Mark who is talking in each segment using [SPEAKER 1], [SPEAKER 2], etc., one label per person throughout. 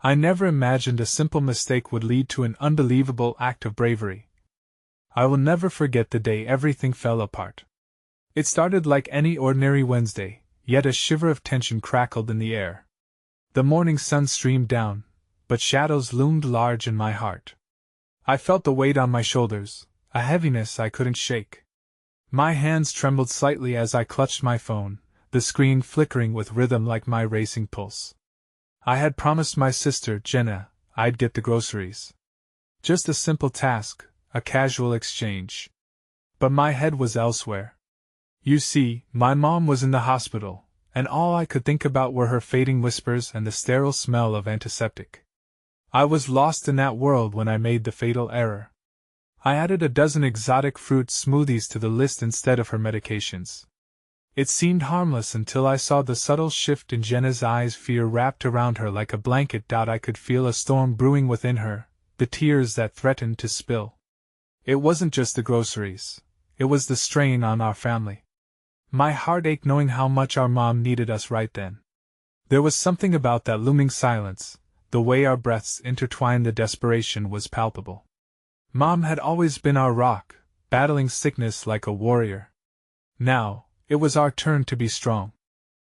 [SPEAKER 1] I never imagined a simple mistake would lead to an unbelievable act of bravery. I will never forget the day everything fell apart. It started like any ordinary Wednesday, yet a shiver of tension crackled in the air. The morning sun streamed down, but shadows loomed large in my heart. I felt the weight on my shoulders, a heaviness I couldn't shake. My hands trembled slightly as I clutched my phone, the screen flickering with rhythm like my racing pulse. I had promised my sister, Jenna, I'd get the groceries. Just a simple task, a casual exchange. But my head was elsewhere. You see, my mom was in the hospital, and all I could think about were her fading whispers and the sterile smell of antiseptic. I was lost in that world when I made the fatal error. I added a dozen exotic fruit smoothies to the list instead of her medications. It seemed harmless until I saw the subtle shift in Jenna's eyes, fear wrapped around her like a blanket. I could feel a storm brewing within her, the tears that threatened to spill. It wasn't just the groceries, it was the strain on our family. My heart ached knowing how much our mom needed us right then. There was something about that looming silence, the way our breaths intertwined. The desperation was palpable. Mom had always been our rock, battling sickness like a warrior. Now, it was our turn to be strong.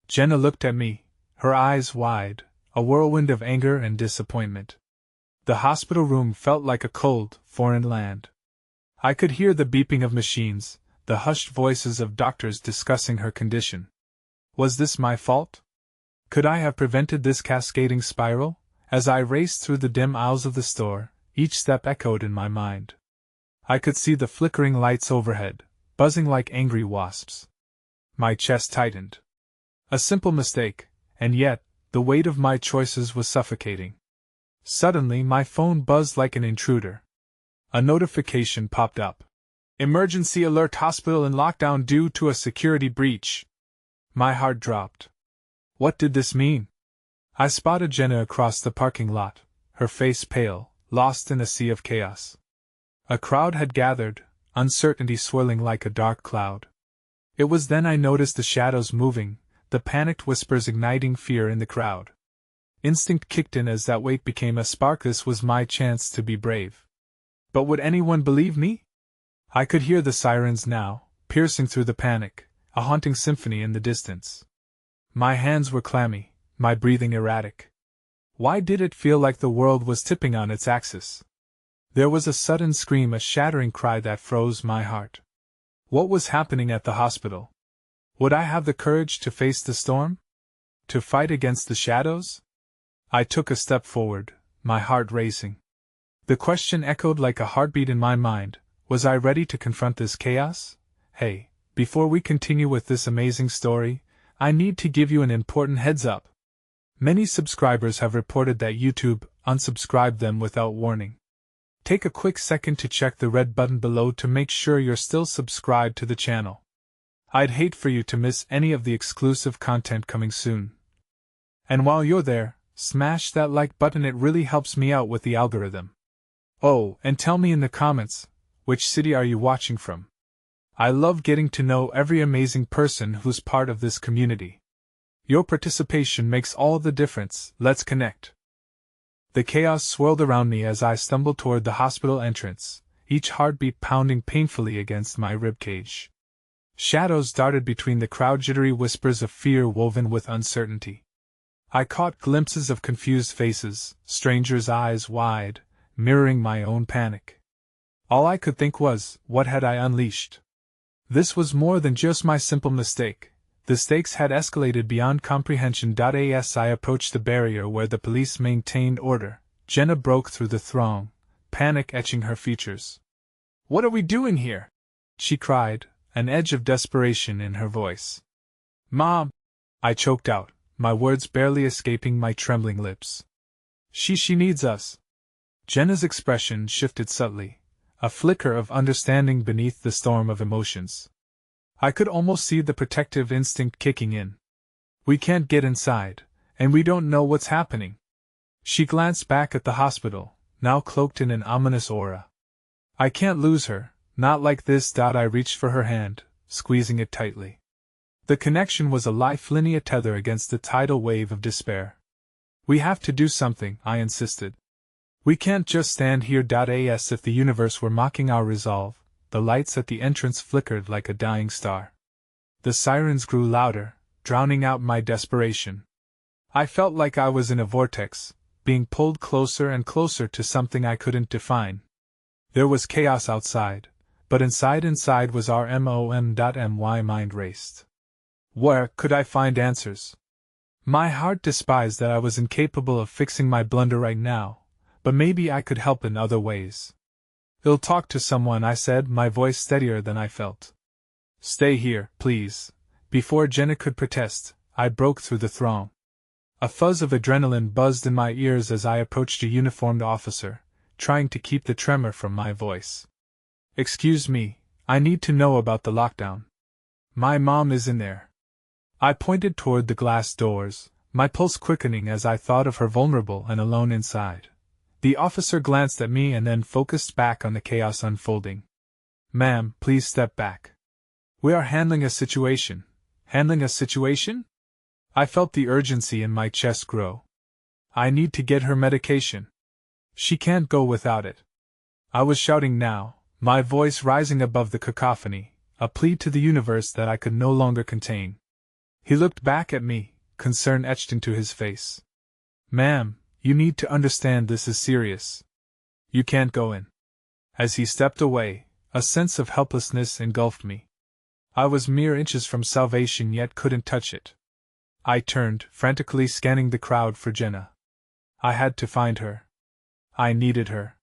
[SPEAKER 1] Jenna looked at me, her eyes wide, a whirlwind of anger and disappointment. The hospital room felt like a cold, foreign land. I could hear the beeping of machines, the hushed voices of doctors discussing her condition. Was this my fault? Could I have prevented this cascading spiral? As I raced through the dim aisles of the store, each step echoed in my mind. I could see the flickering lights overhead, buzzing like angry wasps. My chest tightened. A simple mistake, and yet, the weight of my choices was suffocating. Suddenly my phone buzzed like an intruder. A notification popped up. Emergency alert, hospital in lockdown due to a security breach. My heart dropped. What did this mean? I spotted Jenna across the parking lot, her face pale, lost in a sea of chaos. A crowd had gathered, uncertainty swirling like a dark cloud. It was then I noticed the shadows moving, the panicked whispers igniting fear in the crowd. Instinct kicked in as that weight became a spark. This was my chance to be brave. But would anyone believe me? I could hear the sirens now, piercing through the panic, a haunting symphony in the distance. My hands were clammy, my breathing erratic. Why did it feel like the world was tipping on its axis? There was a sudden scream, a shattering cry that froze my heart. What was happening at the hospital? Would I have the courage to face the storm? To fight against the shadows? I took a step forward, my heart racing. The question echoed like a heartbeat in my mind. Was I ready to confront this chaos? Hey, before we continue with this amazing story, I need to give you an important heads up. Many subscribers have reported that YouTube unsubscribed them without warning. Take a quick second to check the red button below to make sure you're still subscribed to the channel. I'd hate for you to miss any of the exclusive content coming soon. And while you're there, smash that like button, it really helps me out with the algorithm. Oh, and tell me in the comments, which city are you watching from? I love getting to know every amazing person who's part of this community. Your participation makes all the difference. Let's connect. The chaos swirled around me as I stumbled toward the hospital entrance, each heartbeat pounding painfully against my ribcage. Shadows darted between the crowd, jittery whispers of fear woven with uncertainty. I caught glimpses of confused faces, strangers' eyes wide, mirroring my own panic. All I could think was, what had I unleashed? This was more than just my simple mistake. The stakes had escalated beyond comprehension. As I approached the barrier where the police maintained order, Jenna broke through the throng, panic etching her features. "What are we doing here?" she cried, an edge of desperation in her voice. "Mom!" I choked out, my words barely escaping my trembling lips. She needs us." Jenna's expression shifted subtly, a flicker of understanding beneath the storm of emotions. I could almost see the protective instinct kicking in. "We can't get inside, and we don't know what's happening." She glanced back at the hospital, now cloaked in an ominous aura. "I can't lose her, not like this." I reached for her hand, squeezing it tightly. The connection was a life linear tether against the tidal wave of despair. We have to do something, I insisted. We can't just stand here. As if the universe were mocking our resolve, the lights at the entrance flickered like a dying star. The sirens grew louder, drowning out my desperation. I felt like I was in a vortex, being pulled closer and closer to something I couldn't define. There was chaos outside, but inside was our my mind raced. Where could I find answers? My heart despised that I was incapable of fixing my blunder right now, but maybe I could help in other ways. I'll talk to someone, I said, my voice steadier than I felt. Stay here, please. Before Jenna could protest, I broke through the throng. A fuzz of adrenaline buzzed in my ears as I approached a uniformed officer, trying to keep the tremor from my voice. Excuse me, I need to know about the lockdown. My mom is in there. I pointed toward the glass doors, my pulse quickening as I thought of her vulnerable and alone inside. The officer glanced at me and then focused back on the chaos unfolding. Ma'am, please step back. We are handling a situation. Handling a situation? I felt the urgency in my chest grow. I need to get her medication. She can't go without it. I was shouting now, my voice rising above the cacophony, a plea to the universe that I could no longer contain. He looked back at me, concern etched into his face. Ma'am, you need to understand this is serious. You can't go in. As he stepped away, a sense of helplessness engulfed me. I was mere inches from salvation yet couldn't touch it. I turned, frantically scanning the crowd for Jenna. I had to find her. I needed her.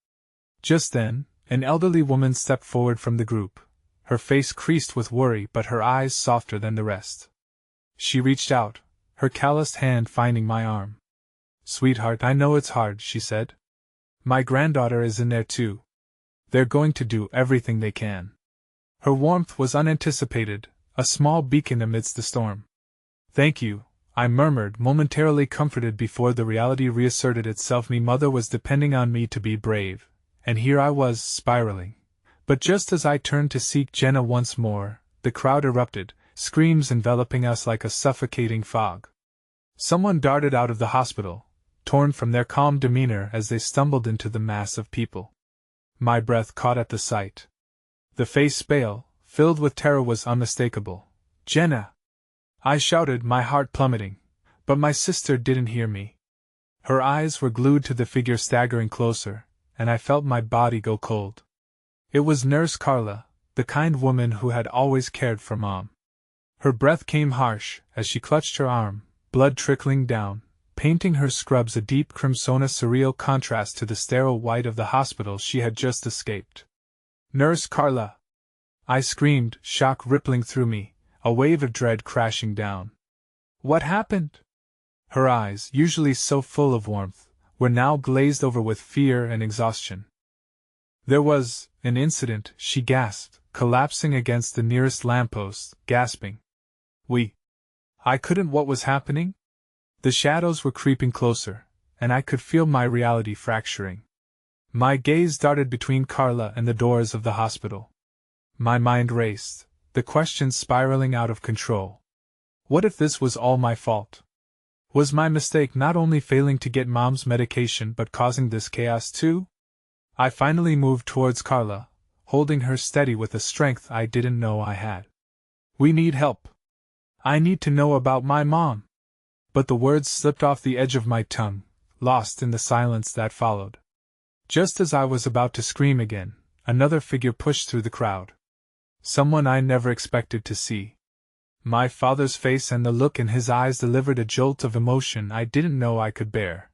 [SPEAKER 1] Just then, an elderly woman stepped forward from the group, her face creased with worry but her eyes softer than the rest. She reached out, her calloused hand finding my arm. Sweetheart, I know it's hard, she said. My granddaughter is in there too. They're going to do everything they can. Her warmth was unanticipated, a small beacon amidst the storm. Thank you, I murmured, momentarily comforted before the reality reasserted itself. Me mother was depending on me to be brave, and here I was, spiraling. But just as I turned to seek Jenna once more, the crowd erupted, screams enveloping us like a suffocating fog. Someone darted out of the hospital, torn from their calm demeanor as they stumbled into the mass of people. My breath caught at the sight. The face pale, filled with terror, was unmistakable. Jenna! I shouted, my heart plummeting, but my sister didn't hear me. Her eyes were glued to the figure staggering closer, and I felt my body go cold. It was Nurse Carla, the kind woman who had always cared for Mom. Her breath came harsh as she clutched her arm, blood trickling down, painting her scrubs a deep crimson, a surreal contrast to the sterile white of the hospital she had just escaped. Nurse Carla! I screamed, shock rippling through me, a wave of dread crashing down. What happened? Her eyes, usually so full of warmth, were now glazed over with fear and exhaustion. There was an incident, she gasped, collapsing against the nearest lamppost, gasping. I couldn't. What was happening? The shadows were creeping closer, and I could feel my reality fracturing. My gaze darted between Carla and the doors of the hospital. My mind raced, the questions spiraling out of control. What if this was all my fault? Was my mistake not only failing to get Mom's medication but causing this chaos too? I finally moved towards Carla, holding her steady with a strength I didn't know I had. We need help. I need to know about my mom. But the words slipped off the edge of my tongue, lost in the silence that followed. Just as I was about to scream again, another figure pushed through the crowd. Someone I never expected to see. My father's face and the look in his eyes delivered a jolt of emotion I didn't know I could bear.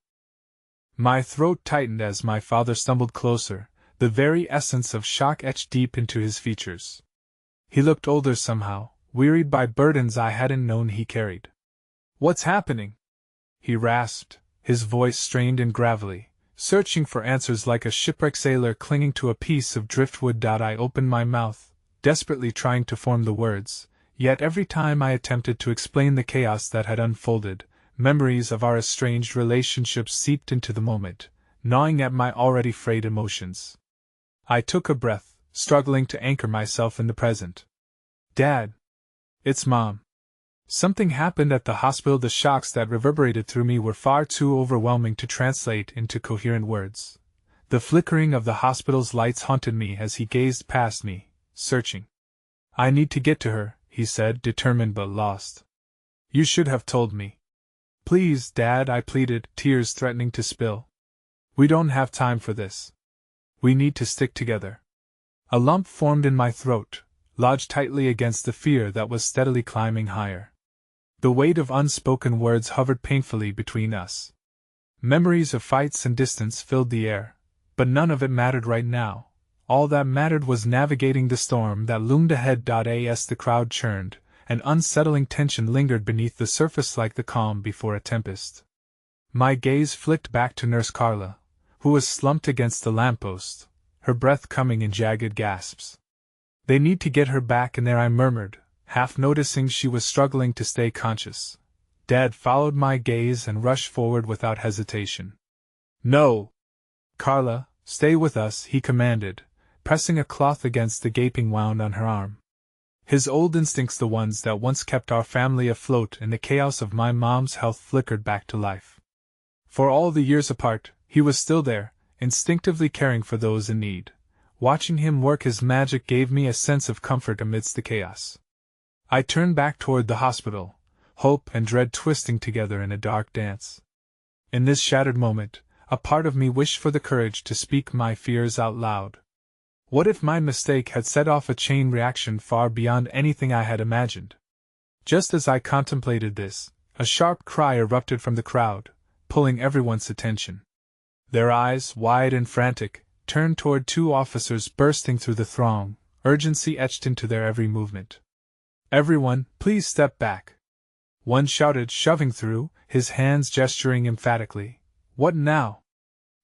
[SPEAKER 1] My throat tightened as my father stumbled closer, the very essence of shock etched deep into his features. He looked older somehow, wearied by burdens I hadn't known he carried. What's happening? He rasped, his voice strained and gravelly, searching for answers like a shipwrecked sailor clinging to a piece of driftwood. I opened my mouth, desperately trying to form the words, yet every time I attempted to explain the chaos that had unfolded, memories of our estranged relationships seeped into the moment, gnawing at my already frayed emotions. I took a breath, struggling to anchor myself in the present. Dad! It's Mom! Something happened at the hospital. The shocks that reverberated through me were far too overwhelming to translate into coherent words. The flickering of the hospital's lights haunted me as he gazed past me, searching. "I need to get to her," he said, determined but lost. "You should have told me." "Please, Dad," I pleaded, tears threatening to spill. "We don't have time for this. We need to stick together." A lump formed in my throat, lodged tightly against the fear that was steadily climbing higher. The weight of unspoken words hovered painfully between us. Memories of fights and distance filled the air, but none of it mattered right now. All that mattered was navigating the storm that loomed ahead. As the crowd churned, an unsettling tension lingered beneath the surface like the calm before a tempest. My gaze flicked back to Nurse Carla, who was slumped against the lamppost, her breath coming in jagged gasps. "They need to get her back in there," I murmured, half noticing she was struggling to stay conscious. Dad followed my gaze and rushed forward without hesitation. "No! Carla, stay with us," he commanded, pressing a cloth against the gaping wound on her arm. His old instincts, the ones that once kept our family afloat in the chaos of my mom's health, flickered back to life. For all the years apart, he was still there, instinctively caring for those in need. Watching him work his magic gave me a sense of comfort amidst the chaos. I turned back toward the hospital, hope and dread twisting together in a dark dance. In this shattered moment, a part of me wished for the courage to speak my fears out loud. What if my mistake had set off a chain reaction far beyond anything I had imagined? Just as I contemplated this, a sharp cry erupted from the crowd, pulling everyone's attention. Their eyes, wide and frantic, turned toward two officers bursting through the throng, urgency etched into their every movement. "Everyone, please step back," one shouted, shoving through, his hands gesturing emphatically. "What now?"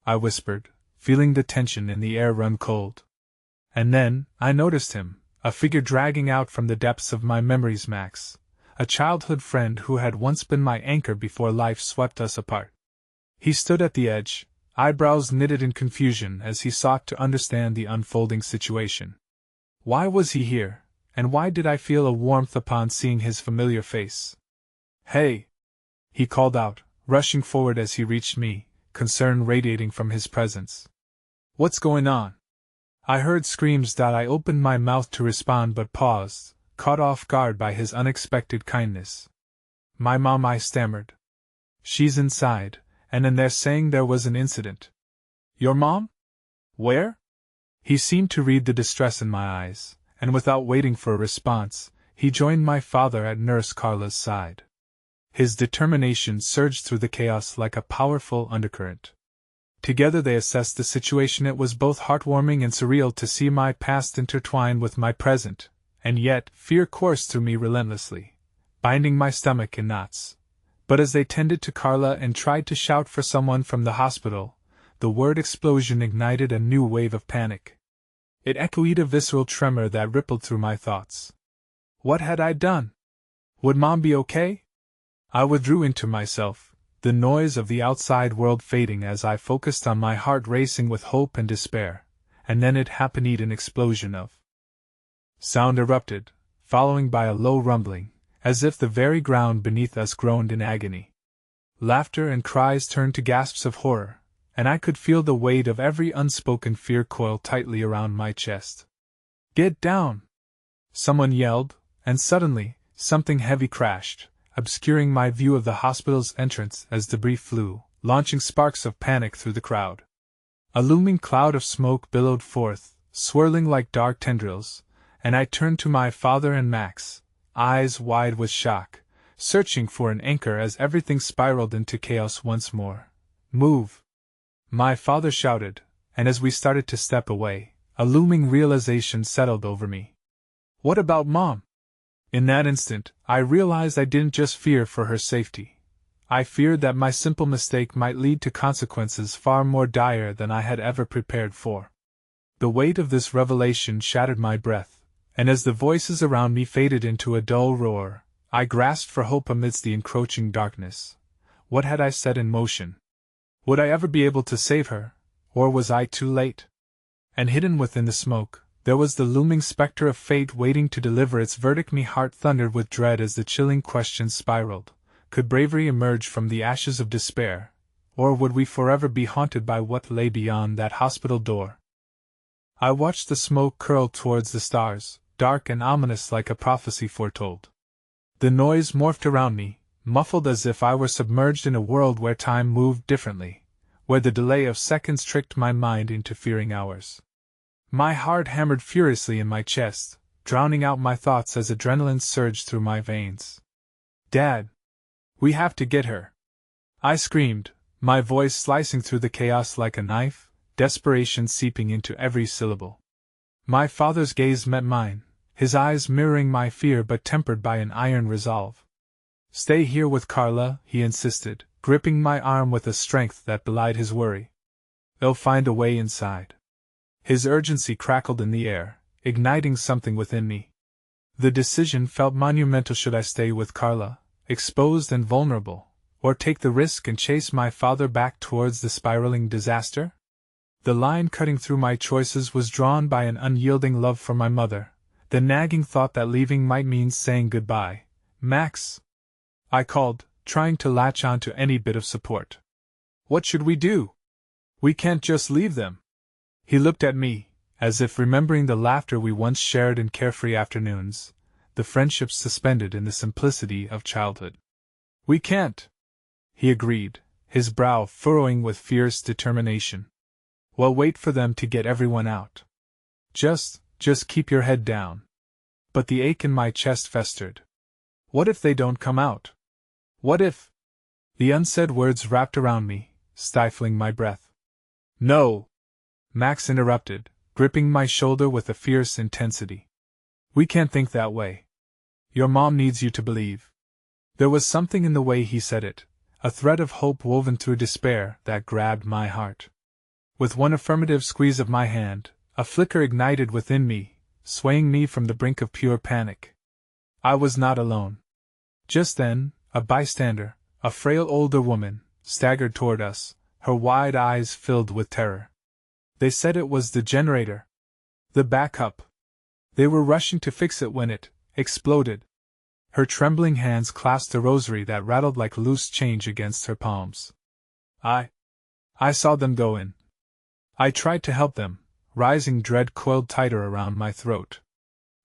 [SPEAKER 1] I whispered, feeling the tension in the air run cold. And then, I noticed him, a figure dragging out from the depths of my memories. Max, a childhood friend who had once been my anchor before life swept us apart. He stood at the edge, eyebrows knitted in confusion as he sought to understand the unfolding situation. Why was he here, and why did I feel a warmth upon seeing his familiar face? "Hey!" he called out, rushing forward as he reached me, concern radiating from his presence. "What's going on?" I heard screams. I opened my mouth to respond but paused, caught off guard by his unexpected kindness. "My mom," I stammered. "She's inside, and they're saying there was an incident." "Your mom? Where?" He seemed to read the distress in my eyes, and without waiting for a response, he joined my father at Nurse Carla's side. His determination surged through the chaos like a powerful undercurrent. Together they assessed the situation. It was both heartwarming and surreal to see my past intertwined with my present, and yet fear coursed through me relentlessly, binding my stomach in knots. But as they tended to Carla and tried to shout for someone from the hospital, the word explosion ignited a new wave of panic. It echoed a visceral tremor that rippled through my thoughts. What had I done? Would Mom be okay? I withdrew into myself, the noise of the outside world fading as I focused on my heart racing with hope and despair, and then it happened. An explosion of sound erupted, following by a low rumbling, as if the very ground beneath us groaned in agony. Laughter and cries turned to gasps of horror, and I could feel the weight of every unspoken fear coil tightly around my chest. "Get down!" someone yelled, and suddenly, something heavy crashed, obscuring my view of the hospital's entrance as debris flew, launching sparks of panic through the crowd. A looming cloud of smoke billowed forth, swirling like dark tendrils, and I turned to my father and Max, eyes wide with shock, searching for an anchor as everything spiraled into chaos once more. "Move!" my father shouted, and as we started to step away, a looming realization settled over me. What about Mom? In that instant, I realized I didn't just fear for her safety. I feared that my simple mistake might lead to consequences far more dire than I had ever prepared for. The weight of this revelation shattered my breath, and as the voices around me faded into a dull roar, I grasped for hope amidst the encroaching darkness. What had I set in motion? Would I ever be able to save her, or was I too late? And hidden within the smoke, There was the looming specter of fate waiting to deliver its verdict. My heart thundered with dread as the chilling questions spiraled. Could bravery emerge from the ashes of despair, or would we forever be haunted by what lay beyond that hospital door? I watched the smoke curl towards the stars, dark and ominous like a prophecy foretold. The noise morphed around me, muffled as if I were submerged in a world where time moved differently, where the delay of seconds tricked my mind into fearing hours. My heart hammered furiously in my chest, drowning out my thoughts as adrenaline surged through my veins. "Dad! We have to get her!" I screamed, my voice slicing through the chaos like a knife, desperation seeping into every syllable. My father's gaze met mine, his eyes mirroring my fear but tempered by an iron resolve. "Stay here with Carla," he insisted, gripping my arm with a strength that belied his worry. "They'll find a way inside." His urgency crackled in the air, igniting something within me. The decision felt monumental. Should I stay with Carla, exposed and vulnerable, or take the risk and chase my father back towards the spiraling disaster? The line cutting through my choices was drawn by an unyielding love for my mother, the nagging thought that leaving might mean saying goodbye. "Max!" I called, trying to latch on to any bit of support. "What should we do? We can't just leave them." He looked at me, as if remembering the laughter we once shared in carefree afternoons, the friendships suspended in the simplicity of childhood. "We can't," he agreed, his brow furrowing with fierce determination. "Well, wait for them to get everyone out. Just keep your head down." But the ache in my chest festered. What if they don't come out? What if? The unsaid words wrapped around me, stifling my breath. "No!" Max interrupted, gripping my shoulder with a fierce intensity. "We can't think that way. Your mom needs you to believe." There was something in the way he said it, a thread of hope woven through despair, that grabbed my heart. With one affirmative squeeze of my hand, a flicker ignited within me, swaying me from the brink of pure panic. I was not alone. Just then, a bystander, a frail older woman, staggered toward us, her wide eyes filled with terror. They said it was the generator. The backup. They were rushing to fix it when it exploded. Her trembling hands clasped a rosary that rattled like loose change against her palms. I saw them go in. I tried to help them, rising dread coiled tighter around my throat.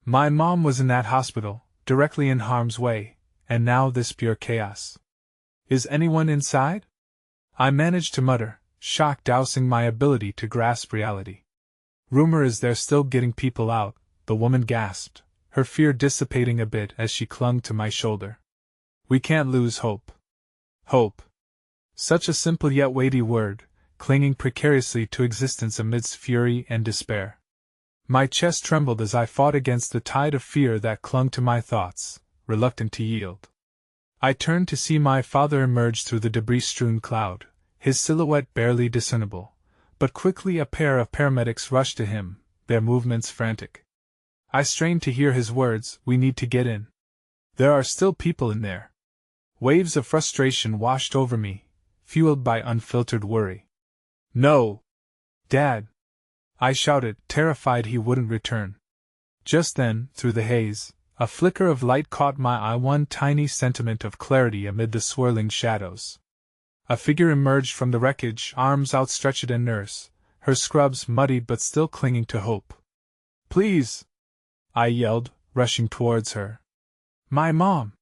[SPEAKER 1] My mom was in that hospital, directly in harm's way, and now this pure chaos. "Is anyone inside?" I managed to mutter, shock dousing my ability to grasp reality. "Rumor is they're still getting people out," the woman gasped, her fear dissipating a bit as she clung to my shoulder. "We can't lose hope." Hope. Such a simple yet weighty word, clinging precariously to existence amidst fury and despair. My chest trembled as I fought against the tide of fear that clung to my thoughts, reluctant to yield. I turned to see my father emerge through the debris-strewn cloud, his silhouette barely discernible, but quickly a pair of paramedics rushed to him, their movements frantic. I strained to hear his words, "We need to get in. There are still people in there." Waves of frustration washed over me, fueled by unfiltered worry. "No! Dad!" I shouted, terrified he wouldn't return. Just then, through the haze, a flicker of light caught my eye, one tiny sentiment of clarity amid the swirling shadows. A figure emerged from the wreckage, arms outstretched, and nurse, her scrubs muddied but still clinging to hope. "Please!" I yelled, rushing towards her. "My mom!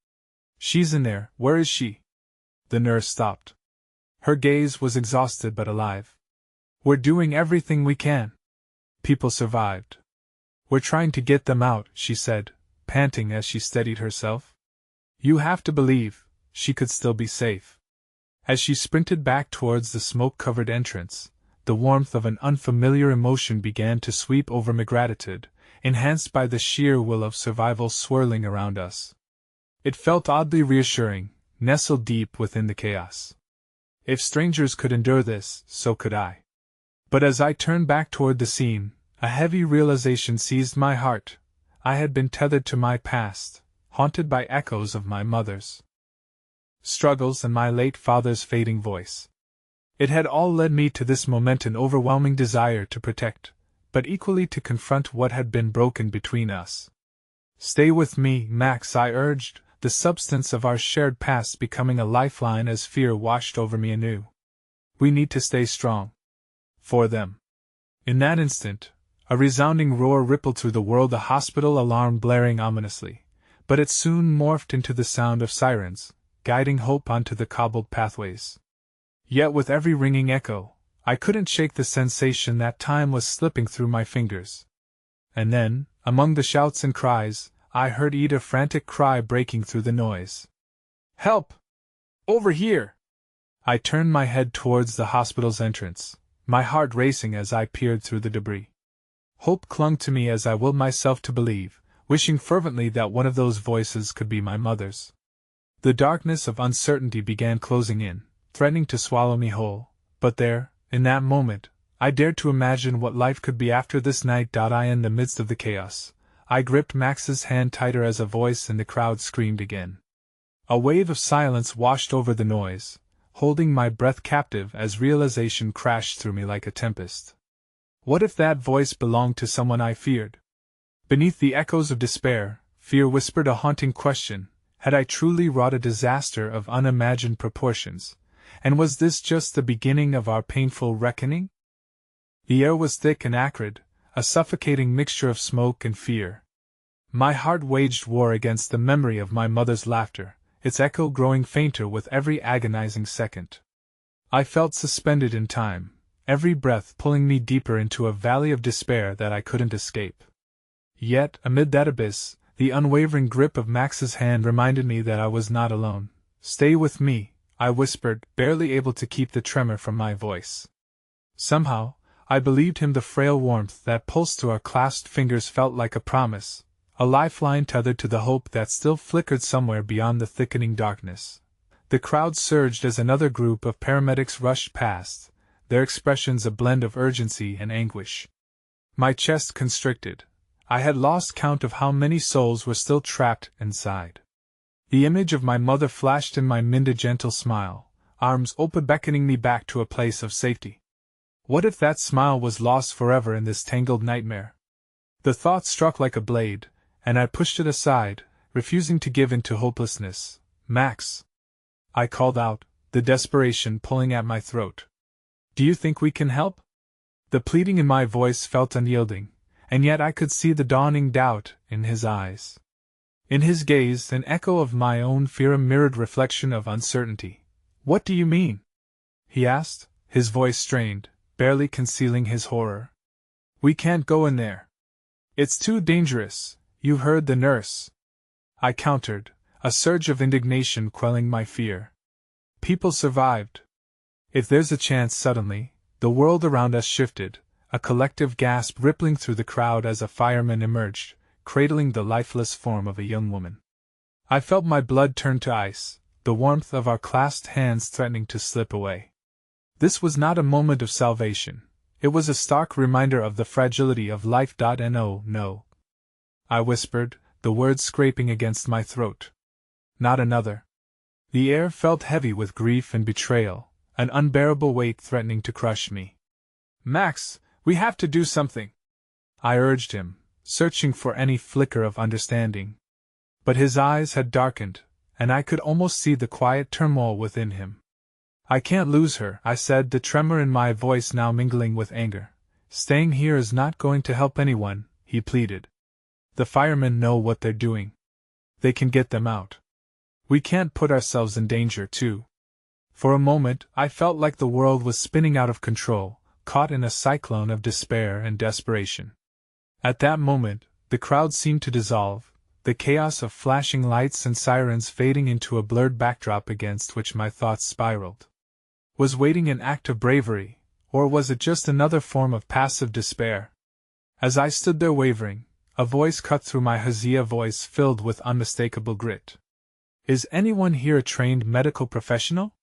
[SPEAKER 1] She's in there, where is she?" The nurse stopped. Her gaze was exhausted but alive. "We're doing everything we can. People survived. We're trying to get them out," she said, panting as she steadied herself. "You have to believe, she could still be safe." As she sprinted back towards the smoke-covered entrance, the warmth of an unfamiliar emotion began to sweep over me, gratitude, enhanced by the sheer will of survival swirling around us. It felt oddly reassuring, nestled deep within the chaos. If strangers could endure this, so could I. But as I turned back toward the scene, a heavy realization seized my heart. I had been tethered to my past, haunted by echoes of my mother's struggles and my late father's fading voice. It had all led me to this moment, an overwhelming desire to protect, but equally to confront what had been broken between us. "Stay with me, Max," I urged, the substance of our shared past becoming a lifeline as fear washed over me anew. "We need to stay strong. For them." In that instant, a resounding roar rippled through the world, the hospital alarm blaring ominously, but it soon morphed into the sound of sirens, guiding hope onto the cobbled pathways. Yet with every ringing echo, I couldn't shake the sensation that time was slipping through my fingers. And then, among the shouts and cries, I heard Ida frantic cry breaking through the noise. "Help! Over here!" I turned my head towards the hospital's entrance, my heart racing as I peered through the debris. Hope clung to me as I willed myself to believe, wishing fervently that one of those voices could be my mother's. The darkness of uncertainty began closing in, threatening to swallow me whole, but there, in that moment, I dared to imagine what life could be after this night. In the midst of the chaos, I gripped Max's hand tighter as a voice in the crowd screamed again. A wave of silence washed over the noise, holding my breath captive as realization crashed through me like a tempest. What if that voice belonged to someone I feared? Beneath the echoes of despair, fear whispered a haunting question: had I truly wrought a disaster of unimagined proportions, and was this just the beginning of our painful reckoning? The air was thick and acrid, a suffocating mixture of smoke and fear. My heart waged war against the memory of my mother's laughter, its echo growing fainter with every agonizing second. I felt suspended in time, every breath pulling me deeper into a valley of despair that I couldn't escape. Yet, amid that abyss, the unwavering grip of Max's hand reminded me that I was not alone. "Stay with me," I whispered, barely able to keep the tremor from my voice. Somehow, I believed him. The frail warmth that pulsed through our clasped fingers felt like a promise, a lifeline tethered to the hope that still flickered somewhere beyond the thickening darkness. The crowd surged as another group of paramedics rushed past, their expressions a blend of urgency and anguish. My chest constricted. I had lost count of how many souls were still trapped inside. The image of my mother flashed in my mind, a gentle smile, arms open beckoning me back to a place of safety. What if that smile was lost forever in this tangled nightmare? The thought struck like a blade, and I pushed it aside, refusing to give in to hopelessness. "Max!" I called out, the desperation pulling at my throat. "Do you think we can help?" The pleading in my voice felt unyielding, and yet I could see the dawning doubt in his eyes. In his gaze, an echo of my own fear, a mirrored reflection of uncertainty. "What do you mean?" he asked, his voice strained, barely concealing his horror. "We can't go in there. It's too dangerous. You've heard the nurse," I countered, a surge of indignation quelling my fear. "People survived." "If there's a chance." Suddenly, the world around us shifted, a collective gasp rippling through the crowd as a fireman emerged, cradling the lifeless form of a young woman. I felt my blood turn to ice, the warmth of our clasped hands threatening to slip away. This was not a moment of salvation, it was a stark reminder of the fragility of life. No, I whispered, the words scraping against my throat. "Not another." The air felt heavy with grief and betrayal, an unbearable weight threatening to crush me. "Max, we have to do something," I urged him, searching for any flicker of understanding. But his eyes had darkened, and I could almost see the quiet turmoil within him. "I can't lose her," I said, the tremor in my voice now mingling with anger. "Staying here is not going to help anyone," he pleaded. "The firemen know what they're doing. They can get them out. We can't put ourselves in danger, too." For a moment, I felt like the world was spinning out of control, caught in a cyclone of despair and desperation. At that moment, the crowd seemed to dissolve, the chaos of flashing lights and sirens fading into a blurred backdrop against which my thoughts spiraled. Was waiting an act of bravery, or was it just another form of passive despair? As I stood there wavering, a voice cut through my voice filled with unmistakable grit. "Is anyone here a trained medical professional?"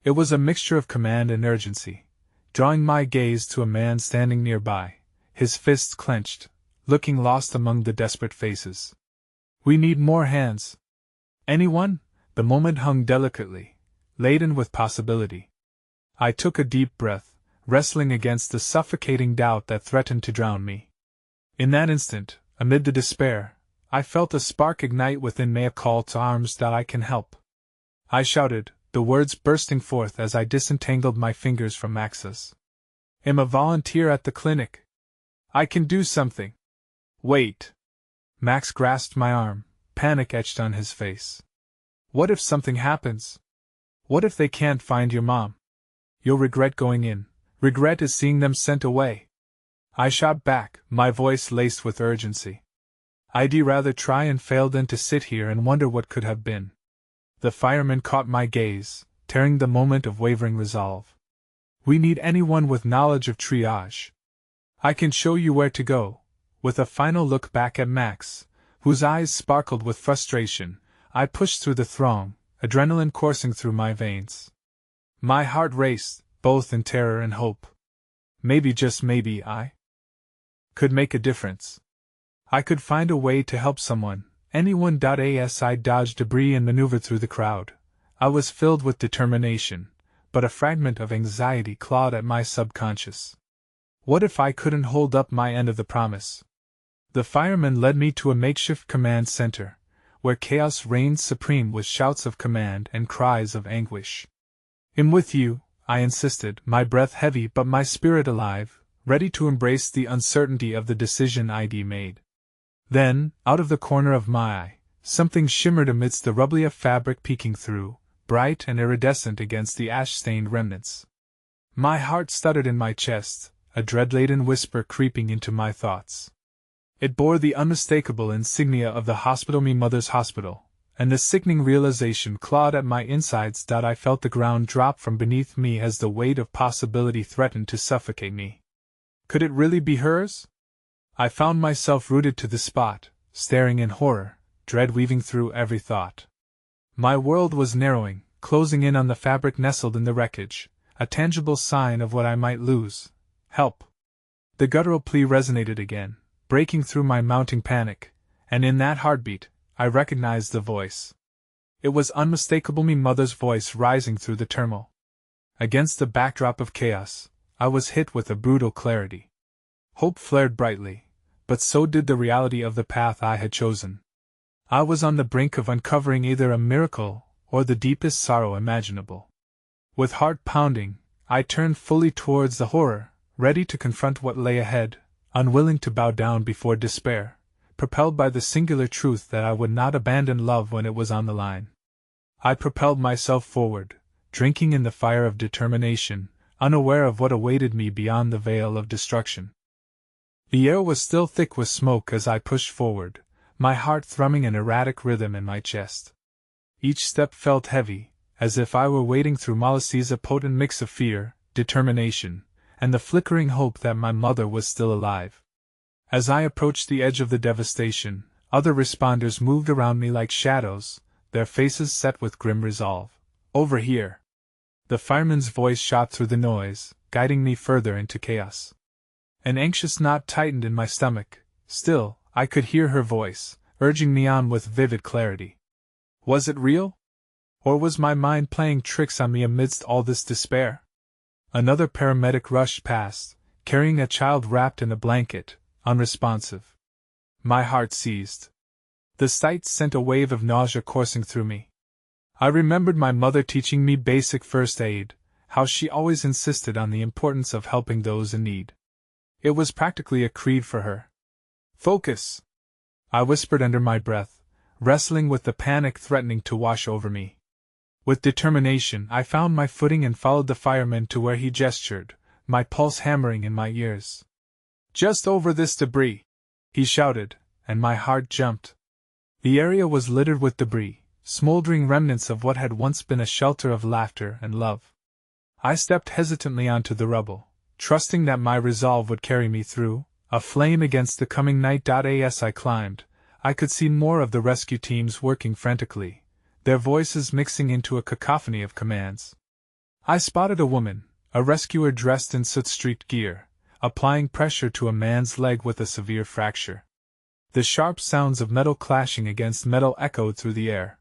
[SPEAKER 1] It was a mixture of command and urgency, drawing my gaze to a man standing nearby, his fists clenched, looking lost among the desperate faces. "We need more hands." "Anyone?" The moment hung delicately, laden with possibility. I took a deep breath, wrestling against the suffocating doubt that threatened to drown me. In that instant, amid the despair, I felt a spark ignite within me, a call to arms that I can help. I shouted, the words bursting forth as I disentangled my fingers from Max's. I'm a volunteer at the clinic. I can do something. Wait. Max grasped my arm, panic etched on his face. What if something happens? What if they can't find your mom? You'll regret going in. Regret is seeing them sent away. I shot back, my voice laced with urgency. I'd rather try and fail than to sit here and wonder what could have been. The fireman caught my gaze, tearing the moment of wavering resolve. We need anyone with knowledge of triage. I can show you where to go. With a final look back at Max, whose eyes sparkled with frustration, I pushed through the throng, adrenaline coursing through my veins. My heart raced, both in terror and hope. Maybe, just maybe, I could make a difference. I could find a way to help someone, anyone. As I dodged debris and maneuvered through the crowd, I was filled with determination, but a fragment of anxiety clawed at my subconscious. What if I couldn't hold up my end of the promise? The fireman led me to a makeshift command center, where chaos reigned supreme with shouts of command and cries of anguish. I'm with you, I insisted, my breath heavy but my spirit alive, ready to embrace the uncertainty of the decision I'd made. Then, out of the corner of my eye, something shimmered amidst the rubbly of fabric, peeking through, bright and iridescent against the ash-stained remnants. My heart stuttered in my chest, a dread-laden whisper creeping into my thoughts. It bore the unmistakable insignia of the hospital, me mother's hospital, and the sickening realization clawed at my insides. I felt the ground drop from beneath me as the weight of possibility threatened to suffocate me. Could it really be hers? I found myself rooted to the spot, staring in horror, dread weaving through every thought. My world was narrowing, closing in on the fabric nestled in the wreckage, a tangible sign of what I might lose. Help! The guttural plea resonated again, breaking through my mounting panic, and in that heartbeat, I recognized the voice. It was unmistakable, me mother's voice rising through the turmoil. Against the backdrop of chaos, I was hit with a brutal clarity. Hope flared brightly, but so did the reality of the path I had chosen. I was on the brink of uncovering either a miracle or the deepest sorrow imaginable. With heart pounding, I turned fully towards the horror, ready to confront what lay ahead, unwilling to bow down before despair, propelled by the singular truth that I would not abandon love when it was on the line. I propelled myself forward, drinking in the fire of determination, unaware of what awaited me beyond the veil of destruction. The air was still thick with smoke as I pushed forward, my heart thrumming an erratic rhythm in my chest. Each step felt heavy, as if I were wading through molasses, a potent mix of fear, determination, and the flickering hope that my mother was still alive. As I approached the edge of the devastation, other responders moved around me like shadows, their faces set with grim resolve. Over here! The fireman's voice shot through the noise, guiding me further into chaos. An anxious knot tightened in my stomach. Still, I could hear her voice, urging me on with vivid clarity. Was it real? Or was my mind playing tricks on me amidst all this despair? Another paramedic rushed past, carrying a child wrapped in a blanket, unresponsive. My heart seized. The sight sent a wave of nausea coursing through me. I remembered my mother teaching me basic first aid, how she always insisted on the importance of helping those in need. It was practically a creed for her. Focus! I whispered under my breath, wrestling with the panic threatening to wash over me. With determination, I found my footing and followed the fireman to where he gestured, my pulse hammering in my ears. Just over this debris, he shouted, and my heart jumped. The area was littered with debris, smoldering remnants of what had once been a shelter of laughter and love. I stepped hesitantly onto the rubble, trusting that my resolve would carry me through, aflame against the coming night. As I climbed, I could see more of the rescue teams working frantically, their voices mixing into a cacophony of commands. I spotted a woman, a rescuer dressed in soot-streaked gear, applying pressure to a man's leg with a severe fracture. The sharp sounds of metal clashing against metal echoed through the air.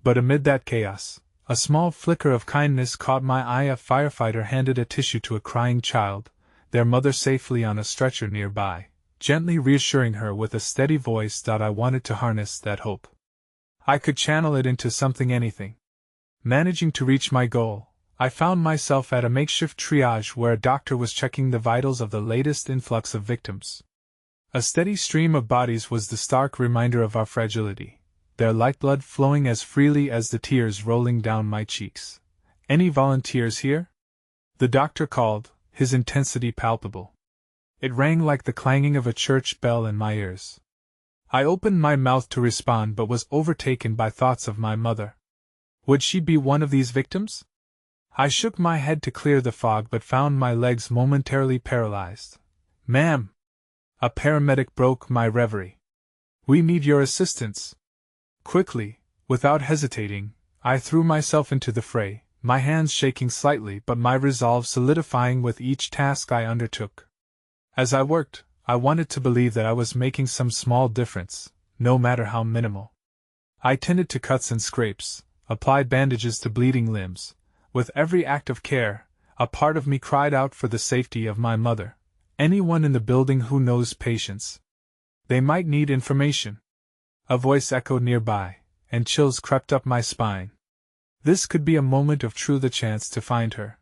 [SPEAKER 1] But amid that chaos, a small flicker of kindness caught my eye. A firefighter handed a tissue to a crying child, their mother safely on a stretcher nearby, gently reassuring her with a steady voice. I wanted to harness that hope. I could channel it into something, anything. Managing to reach my goal, I found myself at a makeshift triage where a doctor was checking the vitals of the latest influx of victims. A steady stream of bodies was the stark reminder of our fragility, their lifeblood flowing as freely as the tears rolling down my cheeks. "Any volunteers here?" the doctor called, his intensity palpable. It rang like the clanging of a church bell in my ears. I opened my mouth to respond but was overtaken by thoughts of my mother. Would she be one of these victims? I shook my head to clear the fog but found my legs momentarily paralyzed. "Ma'am!" A paramedic broke my reverie. "We need your assistance." Quickly, without hesitating, I threw myself into the fray, my hands shaking slightly but my resolve solidifying with each task I undertook. As I worked, I wanted to believe that I was making some small difference, no matter how minimal. I tended to cuts and scrapes, applied bandages to bleeding limbs. With every act of care, a part of me cried out for the safety of my mother. Anyone in the building who knows patients. They might need information. A voice echoed nearby, and chills crept up my spine. This could be a moment of truth, a chance to find her.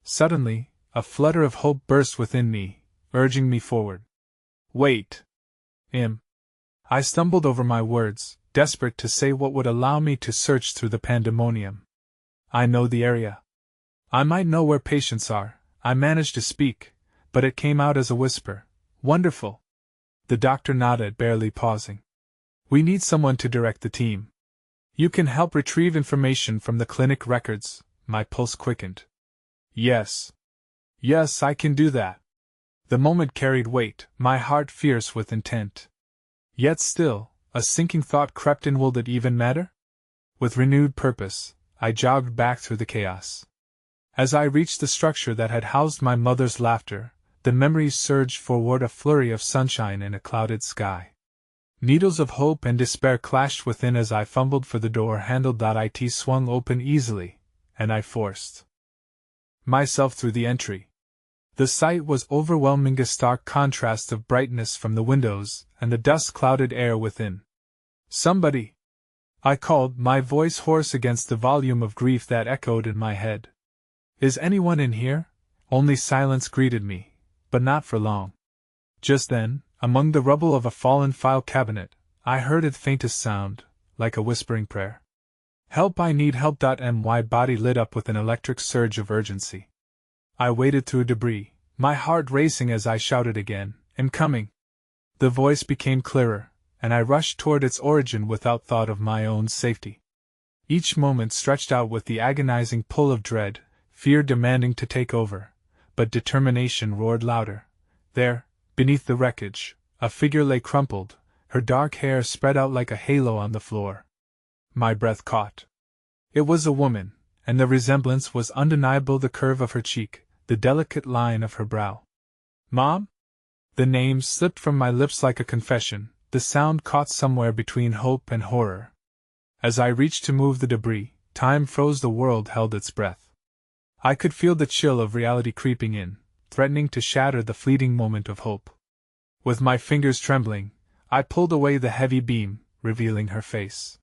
[SPEAKER 1] Suddenly, a flutter of hope burst within me, urging me forward. "Wait. I stumbled over my words, desperate to say what would allow me to search through the pandemonium. "I know the area. I might know where patients are," I managed to speak, but it came out as a whisper. "Wonderful." The doctor nodded, barely pausing. "We need someone to direct the team. You can help retrieve information from the clinic records." My pulse quickened. Yes, I can do that." The moment carried weight, my heart fierce with intent. Yet still, a sinking thought crept in. Will it even matter? With renewed purpose, I jogged back through the chaos. As I reached the structure that had housed my mother's laughter, the memories surged forward, a flurry of sunshine in a clouded sky. Needles of hope and despair clashed within as I fumbled for the door handle. It swung open easily, and I forced myself through the entry. The sight was overwhelming, a stark contrast of brightness from the windows and the dust-clouded air within. "Somebody!" I called, my voice hoarse against the volume of grief that echoed in my head. "Is anyone in here?" Only silence greeted me, but not for long. Just then, among the rubble of a fallen file cabinet, I heard its faintest sound, like a whispering prayer. "Help, I need help." My body lit up with an electric surge of urgency. I waded through debris, my heart racing as I shouted again, "I'm coming." The voice became clearer, and I rushed toward its origin without thought of my own safety. Each moment stretched out with the agonizing pull of dread, fear demanding to take over, but determination roared louder. There, beneath the wreckage, a figure lay crumpled, her dark hair spread out like a halo on the floor. My breath caught. It was a woman, and the resemblance was undeniable, the curve of her cheek, the delicate line of her brow. "Mom?" The name slipped from my lips like a confession, the sound caught somewhere between hope and horror. As I reached to move the debris, time froze, the world held its breath. I could feel the chill of reality creeping in, threatening to shatter the fleeting moment of hope. With my fingers trembling, I pulled away the heavy beam, revealing her face.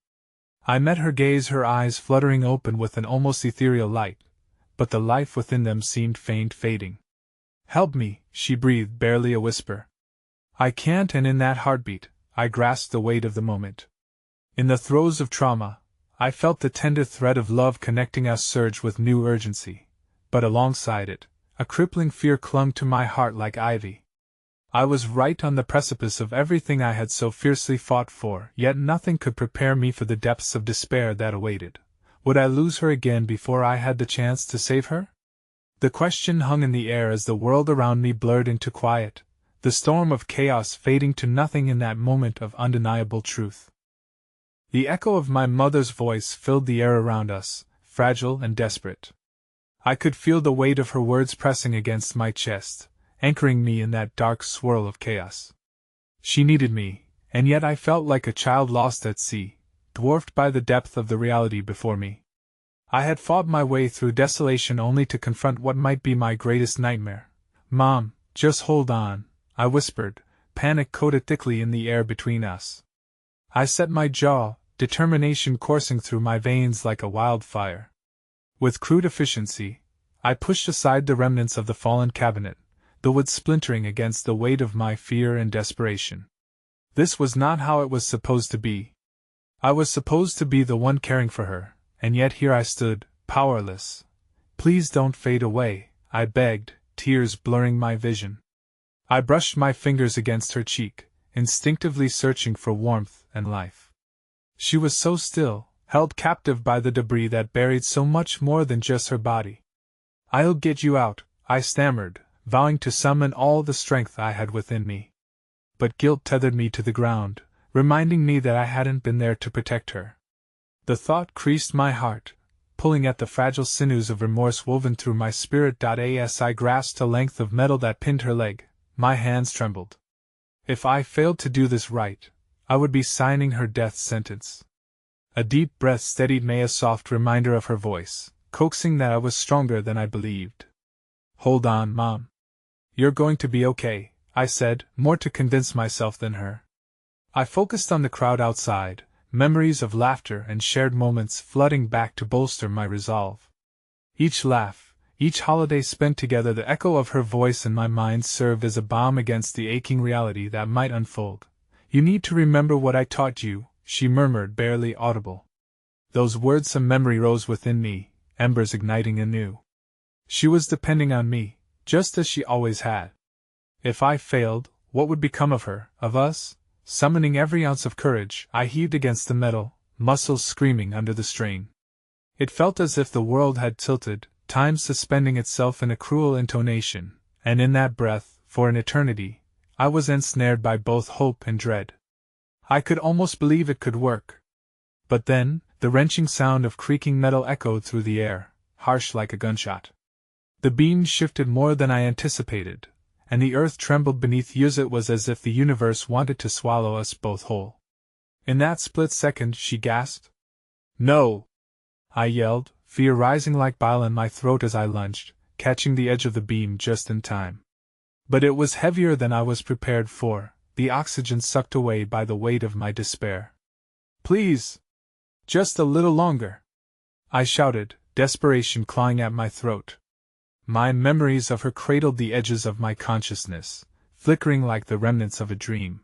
[SPEAKER 1] I met her gaze, her eyes fluttering open with an almost ethereal light, but the life within them seemed faint, fading. "Help me," she breathed, barely a whisper. "I can't," and in that heartbeat, I grasped the weight of the moment. In the throes of trauma, I felt the tender thread of love connecting us surge with new urgency, but alongside it, a crippling fear clung to my heart like ivy. I was right on the precipice of everything I had so fiercely fought for, yet nothing could prepare me for the depths of despair that awaited. Would I lose her again before I had the chance to save her? The question hung in the air as the world around me blurred into quiet, the storm of chaos fading to nothing in that moment of undeniable truth. The echo of my mother's voice filled the air around us, fragile and desperate. I could feel the weight of her words pressing against my chest, anchoring me in that dark swirl of chaos. She needed me, and yet I felt like a child lost at sea, dwarfed by the depth of the reality before me. I had fought my way through desolation only to confront what might be my greatest nightmare. "Mom, just hold on," I whispered, panic coated thickly in the air between us. I set my jaw, determination coursing through my veins like a wildfire. With crude efficiency, I pushed aside the remnants of the fallen cabinet, the wood splintering against the weight of my fear and desperation. This was not how it was supposed to be. I was supposed to be the one caring for her, and yet here I stood, powerless. "Please don't fade away," I begged, tears blurring my vision. I brushed my fingers against her cheek, instinctively searching for warmth and life. She was so still, held captive by the debris that buried so much more than just her body. "I'll get you out," I stammered, vowing to summon all the strength I had within me. But guilt tethered me to the ground, reminding me that I hadn't been there to protect her. The thought creased my heart, pulling at the fragile sinews of remorse woven through my spirit. As I grasped a length of metal that pinned her leg, my hands trembled. If I failed to do this right, I would be signing her death sentence. A deep breath steadied me, a soft reminder of her voice, coaxing that I was stronger than I believed. "Hold on, Mom. You're going to be okay," I said, more to convince myself than her. I focused on the crowd outside, memories of laughter and shared moments flooding back to bolster my resolve. Each laugh, each holiday spent together, the echo of her voice in my mind served as a balm against the aching reality that might unfold. "You need to remember what I taught you," she murmured, barely audible. Those words, some memory rose within me, embers igniting anew. She was depending on me, just as she always had. If I failed, what would become of her, of us? Summoning every ounce of courage, I heaved against the metal, muscles screaming under the strain. It felt as if the world had tilted, time suspending itself in a cruel intonation, and in that breath, for an eternity, I was ensnared by both hope and dread. I could almost believe it could work. But then, the wrenching sound of creaking metal echoed through the air, harsh like a gunshot. The beam shifted more than I anticipated, and the earth trembled beneath us. It was as if the universe wanted to swallow us both whole. In that split second, she gasped. "No!" I yelled, fear rising like bile in my throat as I lunged, catching the edge of the beam just in time. But it was heavier than I was prepared for, the oxygen sucked away by the weight of my despair. "Please! Just a little longer!" I shouted, desperation clawing at my throat. My memories of her cradled the edges of my consciousness, flickering like the remnants of a dream.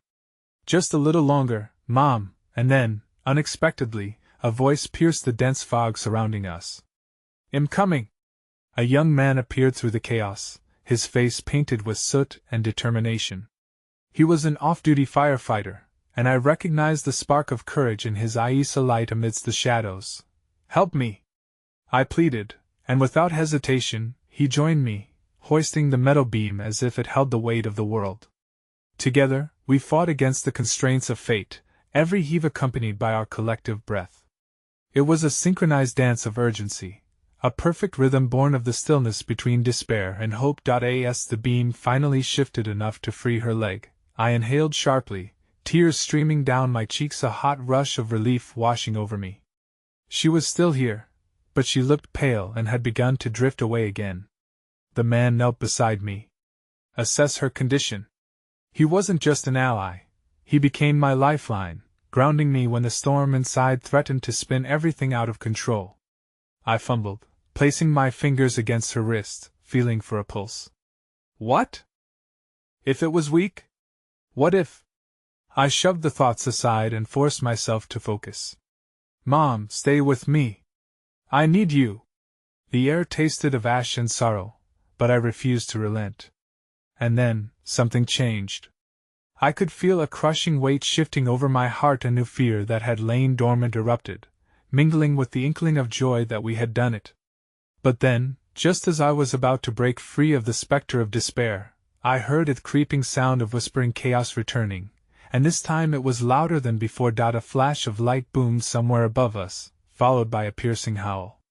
[SPEAKER 1] "Just a little longer, Mom," and then, unexpectedly, a voice pierced the dense fog surrounding us. "I'm coming!" A young man appeared through the chaos, his face painted with soot and determination. He was an off-duty firefighter, and I recognized the spark of courage in his eyes alight amidst the shadows. "Help me!" I pleaded, and without hesitation, he joined me, hoisting the metal beam as if it held the weight of the world. Together, we fought against the constraints of fate, every heave accompanied by our collective breath. It was a synchronized dance of urgency, a perfect rhythm born of the stillness between despair and hope. As the beam finally shifted enough to free her leg, I inhaled sharply, tears streaming down my cheeks, a hot rush of relief washing over me. She was still here, but she looked pale and had begun to drift away again. The man knelt beside me. "Assess her condition." He wasn't just an ally. He became my lifeline, grounding me when the storm inside threatened to spin everything out of control. I fumbled, placing my fingers against her wrist, feeling for a pulse. What? If it was weak? What if? I shoved the thoughts aside and forced myself to focus. "Mom, stay with me. I need you." The air tasted of ash and sorrow, but I refused to relent. And then, something changed. I could feel a crushing weight shifting over my heart. A new fear that had lain dormant erupted, mingling with the inkling of joy that we had done it. But then, just as I was about to break free of the specter of despair, I heard the creeping sound of whispering chaos returning, and this time it was louder than before. A flash of light boomed somewhere above us, followed by a piercing howl.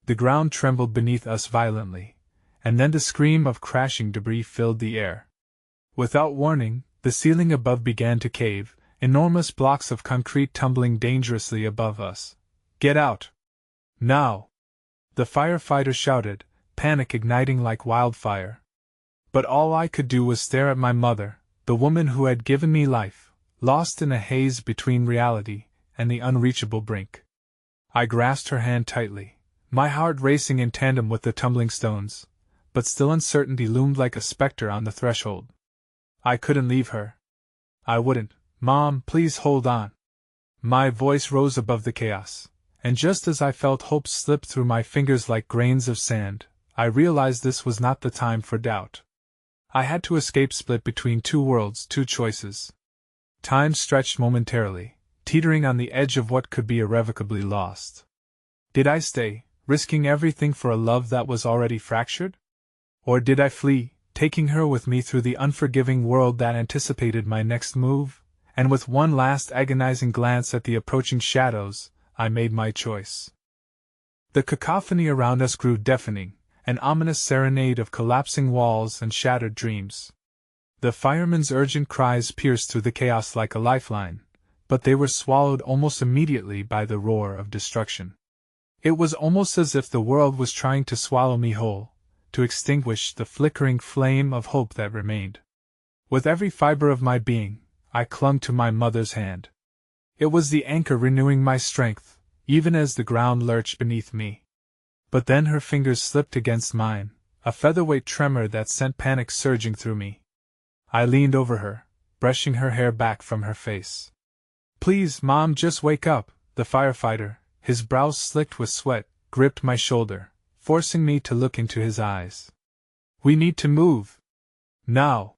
[SPEAKER 1] The ground trembled beneath us violently, and then the scream of crashing debris filled the air. Without warning, the ceiling above began to cave, enormous blocks of concrete tumbling dangerously above us. "Get out! Now!" the firefighter shouted, panic igniting like wildfire. But all I could do was stare at my mother, the woman who had given me life, lost in a haze between reality and the unreachable brink. I grasped her hand tightly, my heart racing in tandem with the tumbling stones, but still uncertainty loomed like a specter on the threshold. I couldn't leave her. I wouldn't. Mom, please hold on. My voice rose above the chaos, and just as I felt hope slip through my fingers like grains of sand, I realized this was not the time for doubt. I had to escape, split between two worlds, two choices. Time stretched momentarily, teetering on the edge of what could be irrevocably lost. Did I stay, risking everything for a love that was already fractured? Or did I flee, taking her with me through the unforgiving world that anticipated my next move? And with one last agonizing glance at the approaching shadows, I made my choice. The cacophony around us grew deafening, an ominous serenade of collapsing walls and shattered dreams. The firemen's urgent cries pierced through the chaos like a lifeline, but they were swallowed almost immediately by the roar of destruction. It was almost as if the world was trying to swallow me whole, to extinguish the flickering flame of hope that remained. With every fiber of my being, I clung to my mother's hand. It was the anchor renewing my strength, even as the ground lurched beneath me. But then her fingers slipped against mine, a featherweight tremor that sent panic surging through me. I leaned over her, brushing her hair back from her face. Please, Mom, just wake up. The firefighter, his brows slicked with sweat, gripped my shoulder, forcing me to look into his eyes. We need to move. Now.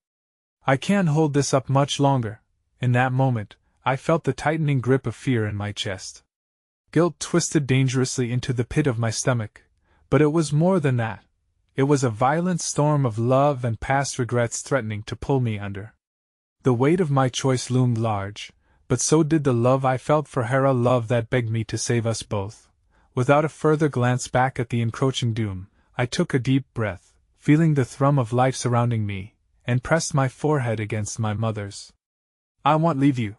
[SPEAKER 1] I can't hold this up much longer. In that moment, I felt the tightening grip of fear in my chest. Guilt twisted dangerously into the pit of my stomach, but it was more than that. It was a violent storm of love and past regrets threatening to pull me under. The weight of my choice loomed large, but so did the love I felt for her, a love that begged me to save us both. Without a further glance back at the encroaching doom, I took a deep breath, feeling the thrum of life surrounding me, and pressed my forehead against my mother's. I won't leave you.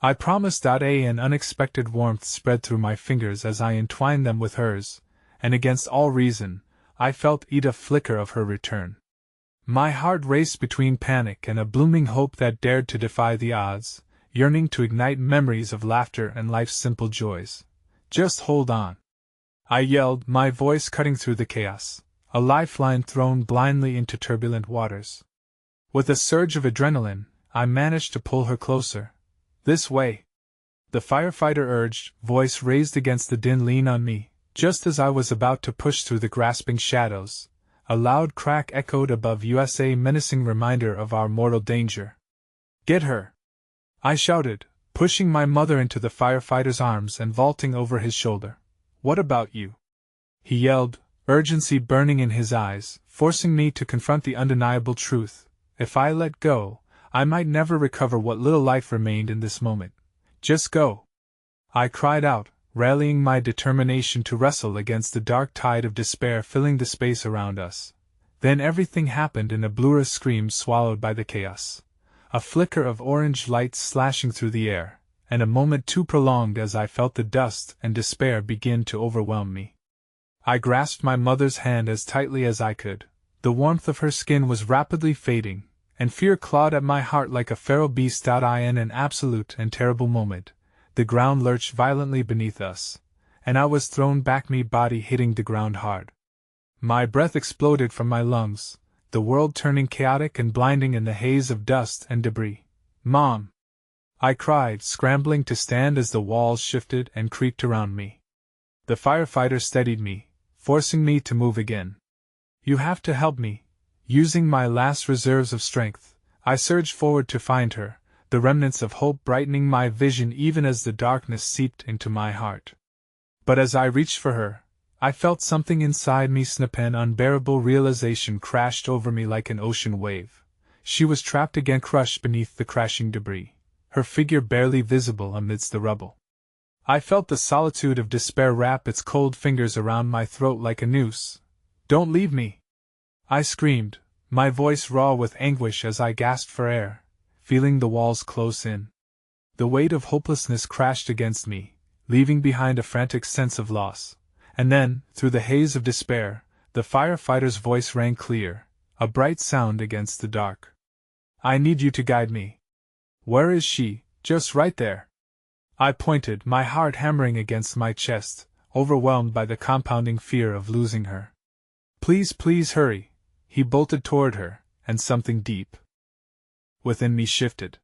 [SPEAKER 1] I promised. An unexpected warmth spread through my fingers as I entwined them with hers, and against all reason, I felt a flicker of her return. My heart raced between panic and a blooming hope that dared to defy the odds, yearning to ignite memories of laughter and life's simple joys. Just hold on, I yelled, my voice cutting through the chaos, a lifeline thrown blindly into turbulent waters. With a surge of adrenaline, I managed to pull her closer. This way, the firefighter urged, voice raised against the din. Lean on me. Just as I was about to push through the grasping shadows, a loud crack echoed above us, a menacing reminder of our mortal danger. Get her! I shouted, pushing my mother into the firefighter's arms and vaulting over his shoulder. What about you? He yelled, urgency burning in his eyes, forcing me to confront the undeniable truth. If I let go, I might never recover what little life remained in this moment. Just go! I cried out, rallying my determination to wrestle against the dark tide of despair filling the space around us. Then everything happened in a blurous scream swallowed by the chaos. A flicker of orange light slashing through the air, and a moment too prolonged as I felt the dust and despair begin to overwhelm me. I grasped my mother's hand as tightly as I could. The warmth of her skin was rapidly fading, and fear clawed at my heart like a feral beast. In an absolute and terrible moment, the ground lurched violently beneath us, and I was thrown back, my body hitting the ground hard. My breath exploded from my lungs, the world turning chaotic and blinding in the haze of dust and debris. Mom! I cried, scrambling to stand as the walls shifted and creaked around me. The firefighter steadied me, forcing me to move again. You have to help me. Using my last reserves of strength, I surged forward to find her, the remnants of hope brightening my vision even as the darkness seeped into my heart. But as I reached for her, I felt something inside me snap. An unbearable realization crashed over me like an ocean wave. She was trapped again, crushed beneath the crashing debris, her figure barely visible amidst the rubble. I felt the solitude of despair wrap its cold fingers around my throat like a noose. Don't leave me! I screamed, my voice raw with anguish as I gasped for air, feeling the walls close in. The weight of hopelessness crashed against me, leaving behind a frantic sense of loss, And then, through the haze of despair, the firefighter's voice rang clear, a bright sound against the dark. I need you to guide me. Where is she? Just right there. I pointed, my heart hammering against my chest, overwhelmed by the compounding fear of losing her. Please, please hurry. He bolted toward her, and something deep within me shifted.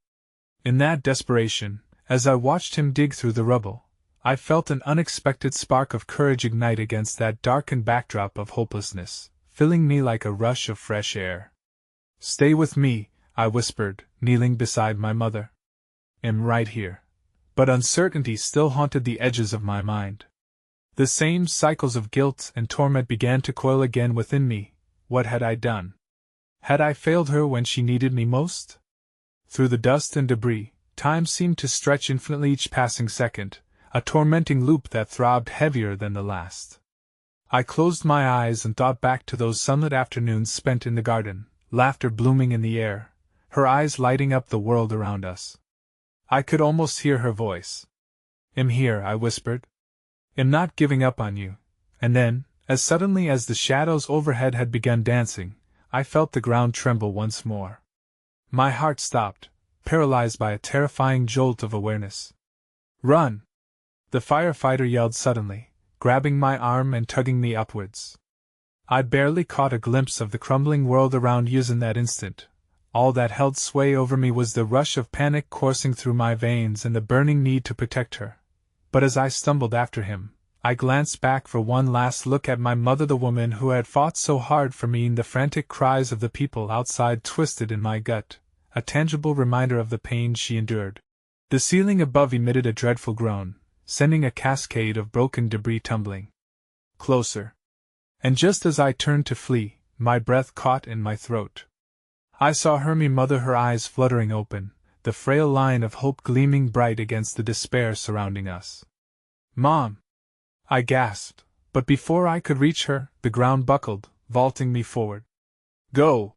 [SPEAKER 1] In that desperation, as I watched him dig through the rubble, I felt an unexpected spark of courage ignite against that darkened backdrop of hopelessness, filling me like a rush of fresh air. Stay with me, I whispered, kneeling beside my mother. I'm right here. But uncertainty still haunted the edges of my mind. The same cycles of guilt and torment began to coil again within me. What had I done? Had I failed her when she needed me most? Through the dust and debris, time seemed to stretch infinitely each passing second, a tormenting loop that throbbed heavier than the last. I closed my eyes and thought back to those sunlit afternoons spent in the garden, laughter blooming in the air, her eyes lighting up the world around us. I could almost hear her voice. I'm here, I whispered. I'm not giving up on you. And then, as suddenly as the shadows overhead had begun dancing, I felt the ground tremble once more. My heart stopped, paralyzed by a terrifying jolt of awareness. Run! The firefighter yelled suddenly, grabbing my arm and tugging me upwards. I barely caught a glimpse of the crumbling world around us in that instant. All that held sway over me was the rush of panic coursing through my veins and the burning need to protect her. But as I stumbled after him, I glanced back for one last look at my mother, the woman who had fought so hard for me, and the frantic cries of the people outside twisted in my gut, a tangible reminder of the pain she endured. The ceiling above emitted a dreadful groan, sending a cascade of broken debris tumbling closer. And just as I turned to flee, my breath caught in my throat. I saw Hermie mother, her eyes fluttering open, the frail line of hope gleaming bright against the despair surrounding us. Mom! I gasped, but before I could reach her, the ground buckled, vaulting me forward. Go!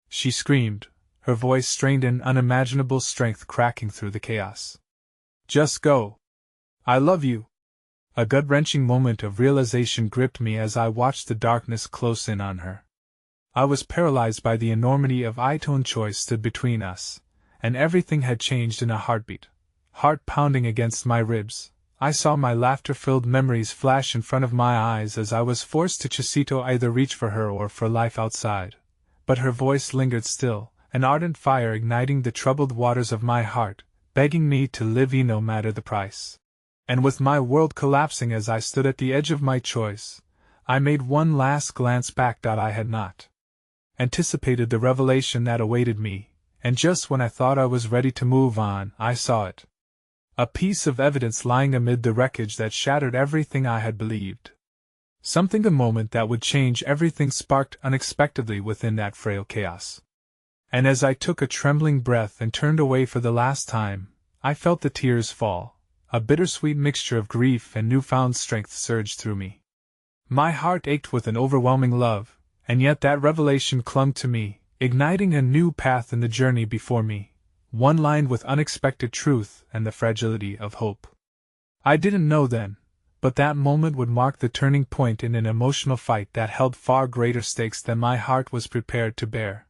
[SPEAKER 1] She screamed, her voice strained in unimaginable strength cracking through the chaos. Just go! I love you! A gut-wrenching moment of realization gripped me as I watched the darkness close in on her. I was paralyzed by the enormity of my own choice stood between us, and everything had changed in a heartbeat. Heart pounding against my ribs, I saw my laughter-filled memories flash in front of my eyes as I was forced to Chusito either reach for her or for life outside. But her voice lingered still, an ardent fire igniting the troubled waters of my heart, begging me to live no matter the price. And with my world collapsing as I stood at the edge of my choice, I made one last glance back. I had not anticipated the revelation that awaited me, and just when I thought I was ready to move on, I saw it. A piece of evidence lying amid the wreckage that shattered everything I had believed. Something, a moment that would change everything, sparked unexpectedly within that frail chaos. And as I took a trembling breath and turned away for the last time, I felt the tears fall. A bittersweet mixture of grief and newfound strength surged through me. My heart ached with an overwhelming love, and yet that revelation clung to me, igniting a new path in the journey before me, one lined with unexpected truth and the fragility of hope. I didn't know then, but that moment would mark the turning point in an emotional fight that held far greater stakes than my heart was prepared to bear.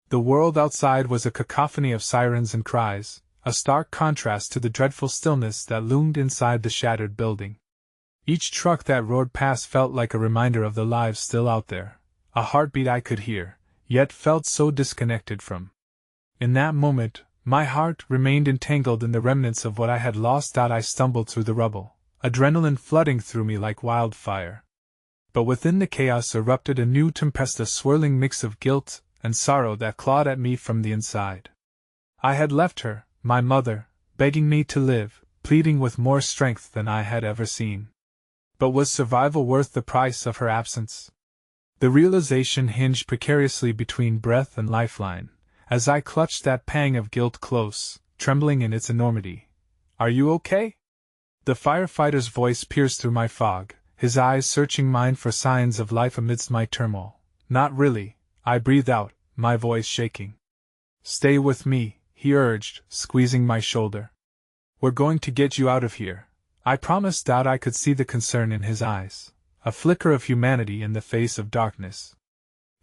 [SPEAKER 1] The world outside was a cacophony of sirens and cries, a stark contrast to the dreadful stillness that loomed inside the shattered building. Each truck that roared past felt like a reminder of the lives still out there, a heartbeat I could hear, yet felt so disconnected from. In that moment, my heart remained entangled in the remnants of what I had lost. I stumbled through the rubble, adrenaline flooding through me like wildfire. But within the chaos erupted a new tempest, a swirling mix of guilt and sorrow that clawed at me from the inside. I had left her, my mother, begging me to live, pleading with more strength than I had ever seen. But was survival worth the price of her absence? The realization hinged precariously between breath and lifeline, as I clutched that pang of guilt close, trembling in its enormity. Are you okay? The firefighter's voice pierced through my fog, his eyes searching mine for signs of life amidst my turmoil. Not really, I breathed out, my voice shaking. Stay with me, he urged, squeezing my shoulder. We're going to get you out of here. I promised that I could see the concern in his eyes, a flicker of humanity in the face of darkness.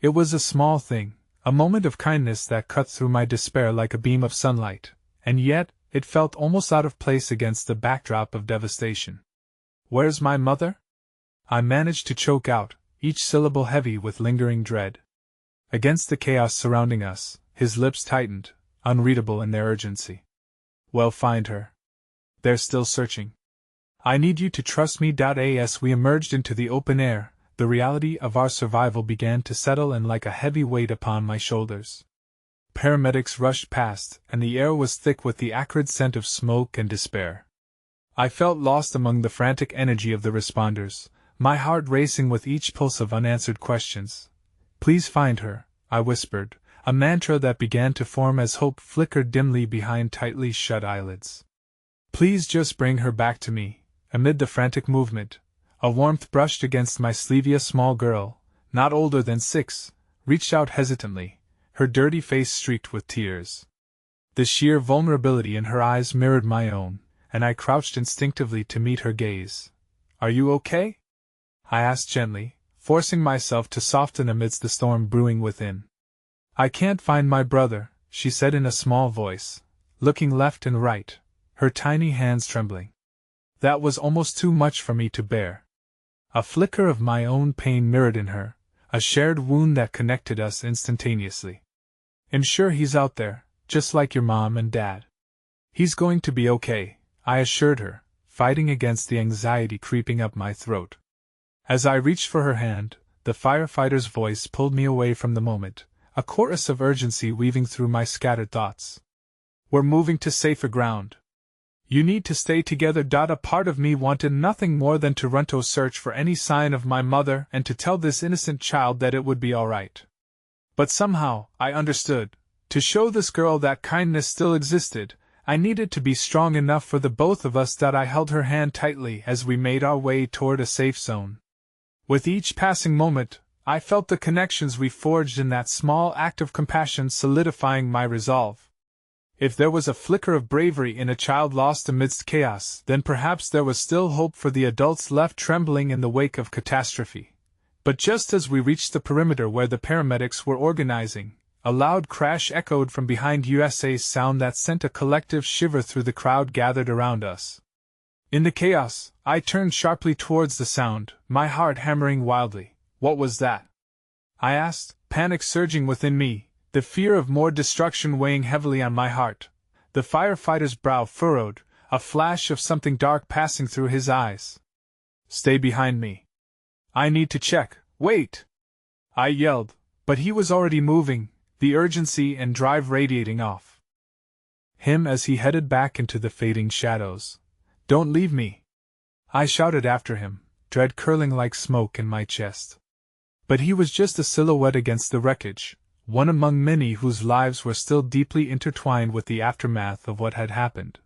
[SPEAKER 1] It was a small thing, a moment of kindness that cut through my despair like a beam of sunlight, and yet it felt almost out of place against the backdrop of devastation. "Where's my mother?" I managed to choke out, each syllable heavy with lingering dread. Against the chaos surrounding us, his lips tightened, unreadable in their urgency. "Well, find her. They're still searching. I need you to trust me." As we emerged into the open air, the reality of our survival began to settle in like a heavy weight upon my shoulders. Paramedics rushed past, and the air was thick with the acrid scent of smoke and despair. I felt lost among the frantic energy of the responders, my heart racing with each pulse of unanswered questions. "Please find her," I whispered, a mantra that began to form as hope flickered dimly behind tightly shut eyelids. "Please just bring her back to me." Amid the frantic movement, a warmth brushed against my sleeve. A small girl, not older than 6, reached out hesitantly, her dirty face streaked with tears. The sheer vulnerability in her eyes mirrored my own, and I crouched instinctively to meet her gaze. "Are you okay?" I asked gently, forcing myself to soften amidst the storm brewing within. "I can't find my brother," she said in a small voice, looking left and right, her tiny hands trembling. That was almost too much for me to bear. A flicker of my own pain mirrored in her, a shared wound that connected us instantaneously. "I'm sure he's out there, just like your mom and dad. He's going to be okay," I assured her, fighting against the anxiety creeping up my throat. As I reached for her hand, the firefighter's voice pulled me away from the moment, a chorus of urgency weaving through my scattered thoughts. "We're moving to safer ground. You need to stay together." A part of me wanted nothing more than to run to search for any sign of my mother and to tell this innocent child that it would be all right. But somehow, I understood, to show this girl that kindness still existed, I needed to be strong enough for the both of us. I held her hand tightly as we made our way toward a safe zone. With each passing moment, I felt the connections we forged in that small act of compassion solidifying my resolve. If there was a flicker of bravery in a child lost amidst chaos, then perhaps there was still hope for the adults left trembling in the wake of catastrophe. But just as we reached the perimeter where the paramedics were organizing, a loud crash echoed from behind us, a sound that sent a collective shiver through the crowd gathered around us. In the chaos, I turned sharply towards the sound, my heart hammering wildly. "What was that?" I asked, panic surging within me, the fear of more destruction weighing heavily on my heart. The firefighter's brow furrowed, a flash of something dark passing through his eyes. "Stay behind me. I need to check." "Wait!" I yelled, but he was already moving, the urgency and drive radiating off him as he headed back into the fading shadows. "Don't leave me!" I shouted after him, dread curling like smoke in my chest. But he was just a silhouette against the wreckage, one among many whose lives were still deeply intertwined with the aftermath of what had happened.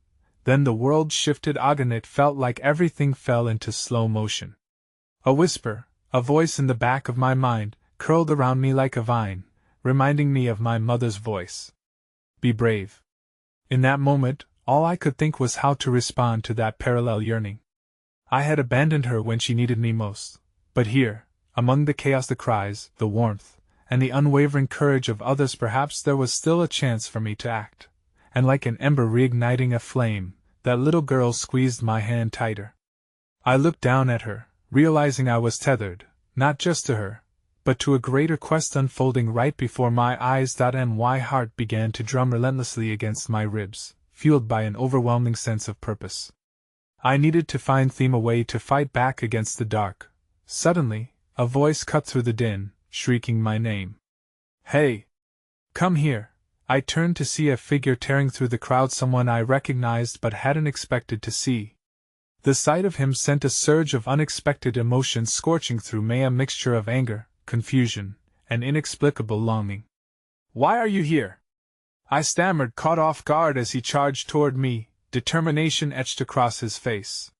[SPEAKER 1] Then the world shifted again. It felt like everything fell into slow motion. A whisper, a voice in the back of my mind, curled around me like a vine, reminding me of my mother's voice. "Be brave." In that moment, all I could think was how to respond to that parallel yearning. I had abandoned her when she needed me most, but here, among the chaos, the cries, the warmth, and the unwavering courage of others, perhaps there was still a chance for me to act. And like an ember reigniting a flame, that little girl squeezed my hand tighter. I looked down at her, realizing I was tethered, not just to her, but to a greater quest unfolding right before my eyes. My heart began to drum relentlessly against my ribs, fueled by an overwhelming sense of purpose. I needed to find a way to fight back against the dark. Suddenly, a voice cut through the din, shrieking my name. "Hey! Come here!" I turned to see a figure tearing through the crowd, someone I recognized but hadn't expected to see. The sight of him sent a surge of unexpected emotion scorching through me, a mixture of anger, confusion, and inexplicable longing. "Why are you here?" I stammered, caught off guard as he charged toward me, determination etched across his face.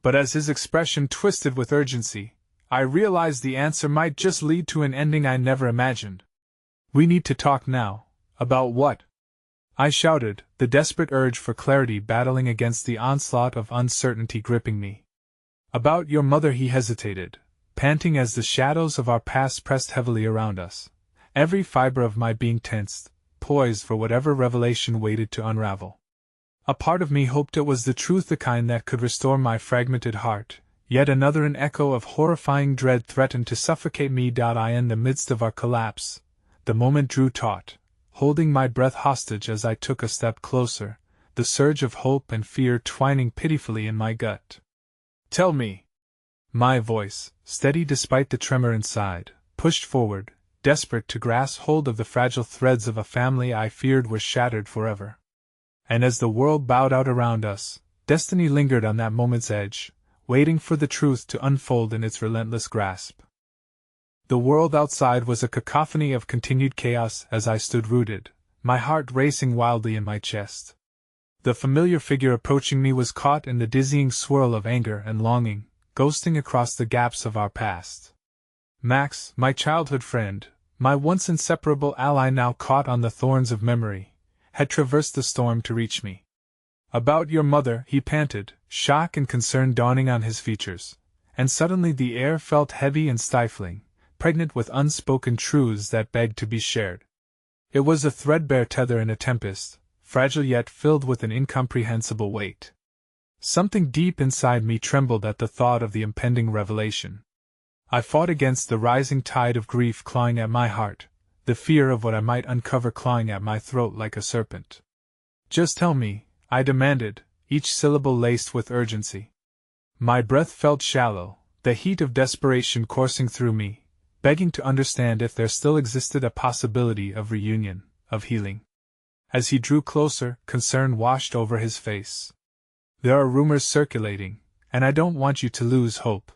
[SPEAKER 1] But as his expression twisted with urgency, I realized the answer might just lead to an ending I never imagined. "We need to talk now." "About what?" I shouted, the desperate urge for clarity battling against the onslaught of uncertainty gripping me. About your mother, he hesitated, panting as the shadows of our past pressed heavily around us. Every fiber of my being tensed, poised for whatever revelation waited to unravel. A part of me hoped it was the truth, the kind that could restore my fragmented heart, yet another, an echo of horrifying dread, threatened to suffocate me. In the midst of our collapse, the moment drew taut, holding my breath hostage as I took a step closer, the surge of hope and fear twining pitifully in my gut. Tell me. My voice, steady despite the tremor inside, pushed forward, desperate to grasp hold of the fragile threads of a family I feared were shattered forever. And as the world bowed out around us, destiny lingered on that moment's edge, waiting for the truth to unfold in its relentless grasp. The world outside was a cacophony of continued chaos as I stood rooted, my heart racing wildly in my chest. The familiar figure approaching me was caught in the dizzying swirl of anger and longing, ghosting across the gaps of our past. Max, my childhood friend, my once inseparable ally, now caught on the thorns of memory, had traversed the storm to reach me. About your mother, he panted, shock and concern dawning on his features, and suddenly the air felt heavy and stifling, pregnant with unspoken truths that begged to be shared. It was a threadbare tether in a tempest, fragile yet filled with an incomprehensible weight. Something deep inside me trembled at the thought of the impending revelation. I fought against the rising tide of grief clawing at my heart, the fear of what I might uncover clawing at my throat like a serpent. Just tell me, I demanded, each syllable laced with urgency. My breath felt shallow, the heat of desperation coursing through me, begging to understand if there still existed a possibility of reunion, of healing. As he drew closer, concern washed over his face. There are rumors circulating, and I don't want you to lose hope.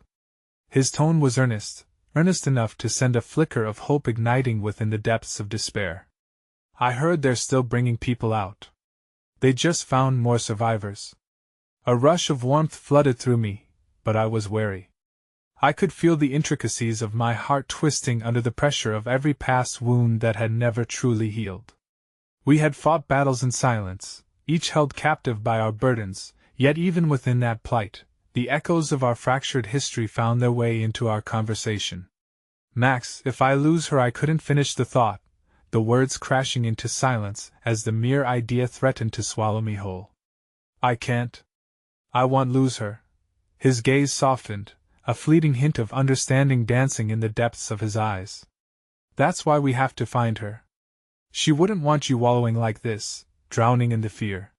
[SPEAKER 1] His tone was earnest enough to send a flicker of hope igniting within the depths of despair. I heard they're still bringing people out. They just found more survivors. A rush of warmth flooded through me, but I was wary. I could feel the intricacies of my heart twisting under the pressure of every past wound that had never truly healed. We had fought battles in silence, each held captive by our burdens, yet even within that plight, the echoes of our fractured history found their way into our conversation. Max, if I lose her, I couldn't finish the thought, the words crashing into silence as the mere idea threatened to swallow me whole. I can't. I won't lose her. His gaze softened, a fleeting hint of understanding dancing in the depths of his eyes. That's why we have to find her. She wouldn't want you wallowing like this, drowning in the fear.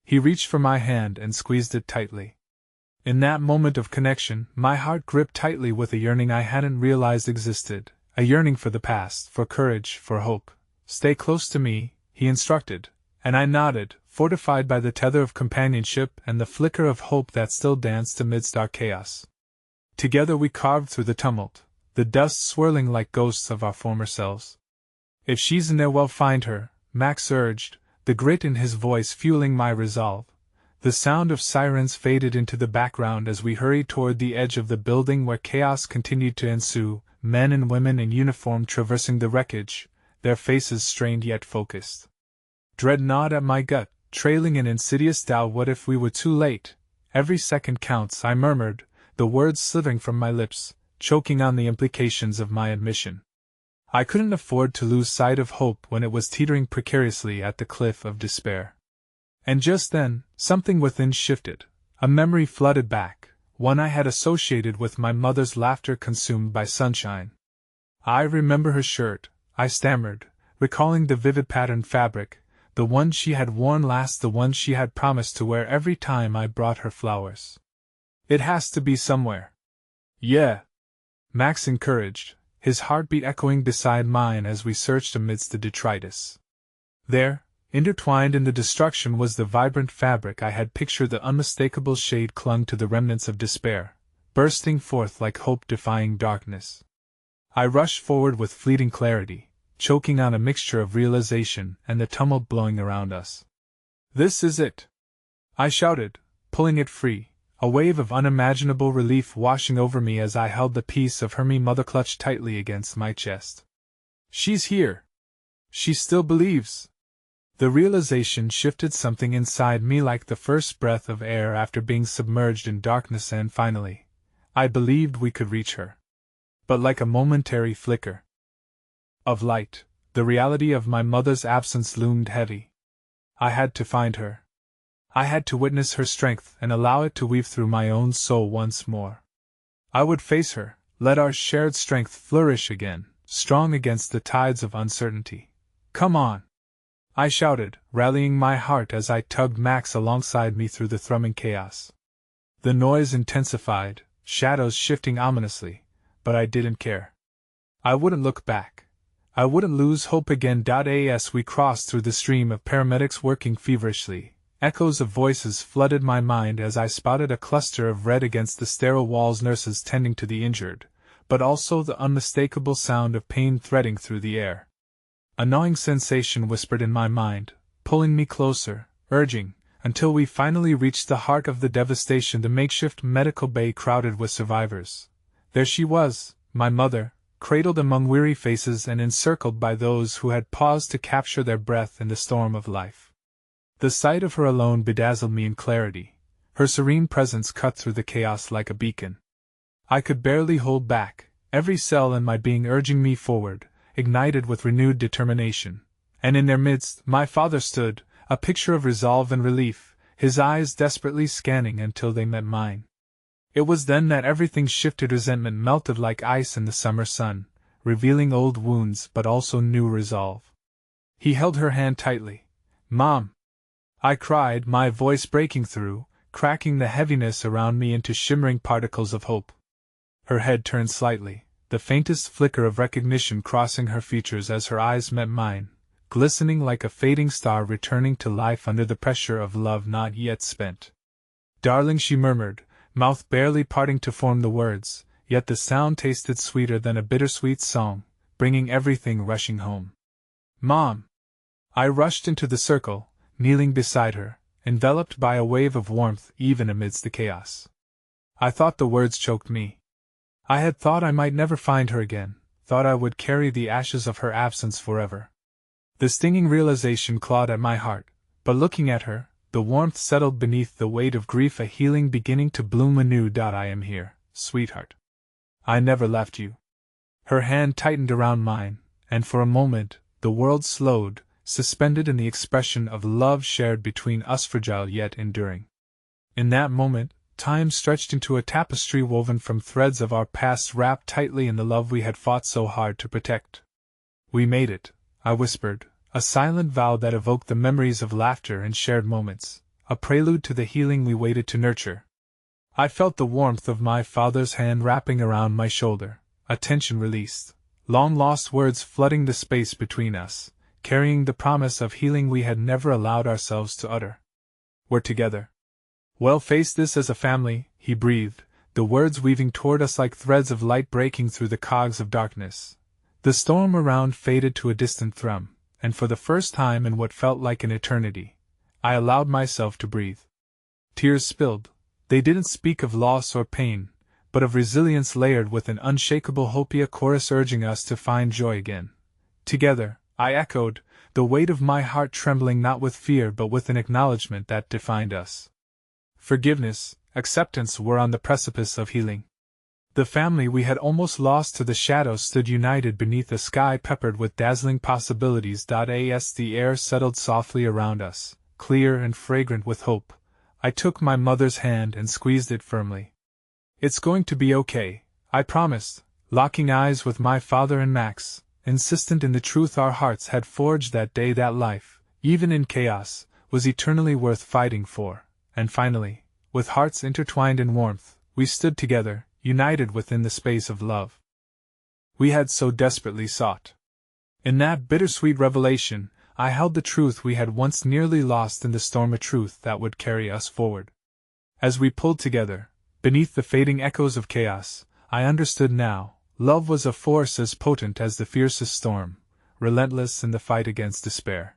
[SPEAKER 1] He reached for my hand and squeezed it tightly. In that moment of connection, my heart gripped tightly with a yearning I hadn't realized existed, a yearning for the past, for courage, for hope. Stay close to me, he instructed, and I nodded, fortified by the tether of companionship and the flicker of hope that still danced amidst our chaos. Together we carved through the tumult, the dust swirling like ghosts of our former selves. If she's in there, well, find her, Max urged, the grit in his voice fueling my resolve. The sound of sirens faded into the background as we hurried toward the edge of the building where chaos continued to ensue, men and women in uniform traversing the wreckage, their faces strained yet focused. Dread gnawed at my gut, trailing an insidious doubt. What if we were too late? Every second counts, I murmured, the words slithering from my lips, choking on the implications of my admission. I couldn't afford to lose sight of hope when it was teetering precariously at the cliff of despair. And just then, something within shifted. A memory flooded back, one I had associated with my mother's laughter consumed by sunshine. I remember her shirt, I stammered, recalling the vivid patterned fabric, the one she had worn last, the one she had promised to wear every time I brought her flowers. It has to be somewhere. Yeah, Max encouraged, his heartbeat echoing beside mine as we searched amidst the detritus. There, intertwined in the destruction, was the vibrant fabric I had pictured. The unmistakable shade clung to the remnants of despair, bursting forth like hope-defying darkness. I rushed forward with fleeting clarity, choking on a mixture of realization and the tumult blowing around us. This is it! I shouted, pulling it free, a wave of unimaginable relief washing over me as I held the piece of her mother clutched tightly against my chest. She's here! She still believes! The realization shifted something inside me like the first breath of air after being submerged in darkness, and finally, I believed we could reach her. But like a momentary flicker of light, the reality of my mother's absence loomed heavy. I had to find her. I had to witness her strength and allow it to weave through my own soul once more. I would face her, let our shared strength flourish again, strong against the tides of uncertainty. Come on! I shouted, rallying my heart as I tugged Max alongside me through the thrumming chaos. The noise intensified, shadows shifting ominously, but I didn't care. I wouldn't look back. I wouldn't lose hope again. As we crossed through the stream of paramedics working feverishly, echoes of voices flooded my mind as I spotted a cluster of red against the sterile walls, nurses tending to the injured, but also the unmistakable sound of pain threading through the air. A gnawing sensation whispered in my mind, pulling me closer, urging, until we finally reached the heart of the devastation, the makeshift medical bay crowded with survivors. There she was, my mother, cradled among weary faces and encircled by those who had paused to capture their breath in the storm of life. The sight of her alone bedazzled me in clarity. Her serene presence cut through the chaos like a beacon. I could barely hold back, every cell in my being urging me forward, ignited with renewed determination. And in their midst, my father stood, a picture of resolve and relief, his eyes desperately scanning until they met mine. It was then that everything shifted. Resentment melted like ice in the summer sun, revealing old wounds but also new resolve. He held her hand tightly. "Mom!" I cried, my voice breaking through, cracking the heaviness around me into shimmering particles of hope. Her head turned slightly, the faintest flicker of recognition crossing her features as her eyes met mine, glistening like a fading star returning to life under the pressure of love not yet spent. "Darling," she murmured, mouth barely parting to form the words, yet the sound tasted sweeter than a bittersweet song, bringing everything rushing home. "Mom!" I rushed into the circle, kneeling beside her, enveloped by a wave of warmth even amidst the chaos. I thought the words choked me. I had thought I might never find her again, thought I would carry the ashes of her absence forever. The stinging realization clawed at my heart, but looking at her, the warmth settled beneath the weight of grief, a healing beginning to bloom anew. "I am here, sweetheart. I never left you." Her hand tightened around mine, and for a moment, the world slowed, suspended in the expression of love shared between us, fragile yet enduring. In that moment, time stretched into a tapestry woven from threads of our past wrapped tightly in the love we had fought so hard to protect. "We made it," I whispered, a silent vow that evoked the memories of laughter and shared moments, a prelude to the healing we waited to nurture. I felt the warmth of my father's hand wrapping around my shoulder, a tension released, long-lost words flooding the space between us, carrying the promise of healing we had never allowed ourselves to utter. "We're together. We'll face this as a family," he breathed, the words weaving toward us like threads of light breaking through the cogs of darkness. The storm around faded to a distant thrum, and for the first time in what felt like an eternity, I allowed myself to breathe. Tears spilled. They didn't speak of loss or pain, but of resilience layered with an unshakable hope, a chorus urging us to find joy again. "Together," I echoed, the weight of my heart trembling not with fear but with an acknowledgement that defined us. Forgiveness, acceptance were on the precipice of healing. The family we had almost lost to the shadows stood united beneath a sky peppered with dazzling possibilities. As the air settled softly around us, clear and fragrant with hope, I took my mother's hand and squeezed it firmly. "It's going to be okay," I promised, locking eyes with my father and Max, insistent in the truth our hearts had forged that day, that life, even in chaos, was eternally worth fighting for. And finally, with hearts intertwined in warmth, we stood together, united within the space of love we had so desperately sought. In that bittersweet revelation, I held the truth we had once nearly lost in the storm, a truth that would carry us forward. As we pulled together, beneath the fading echoes of chaos, I understood now, love was a force as potent as the fiercest storm, relentless in the fight against despair.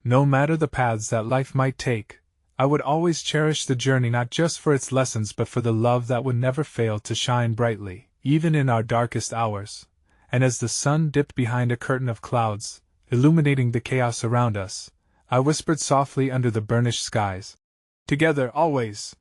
[SPEAKER 1] No matter the paths that life might take, I would always cherish the journey, not just for its lessons but for the love that would never fail to shine brightly, even in our darkest hours. And as the sun dipped behind a curtain of clouds, illuminating the chaos around us, I whispered softly under the burnished skies. Together, always!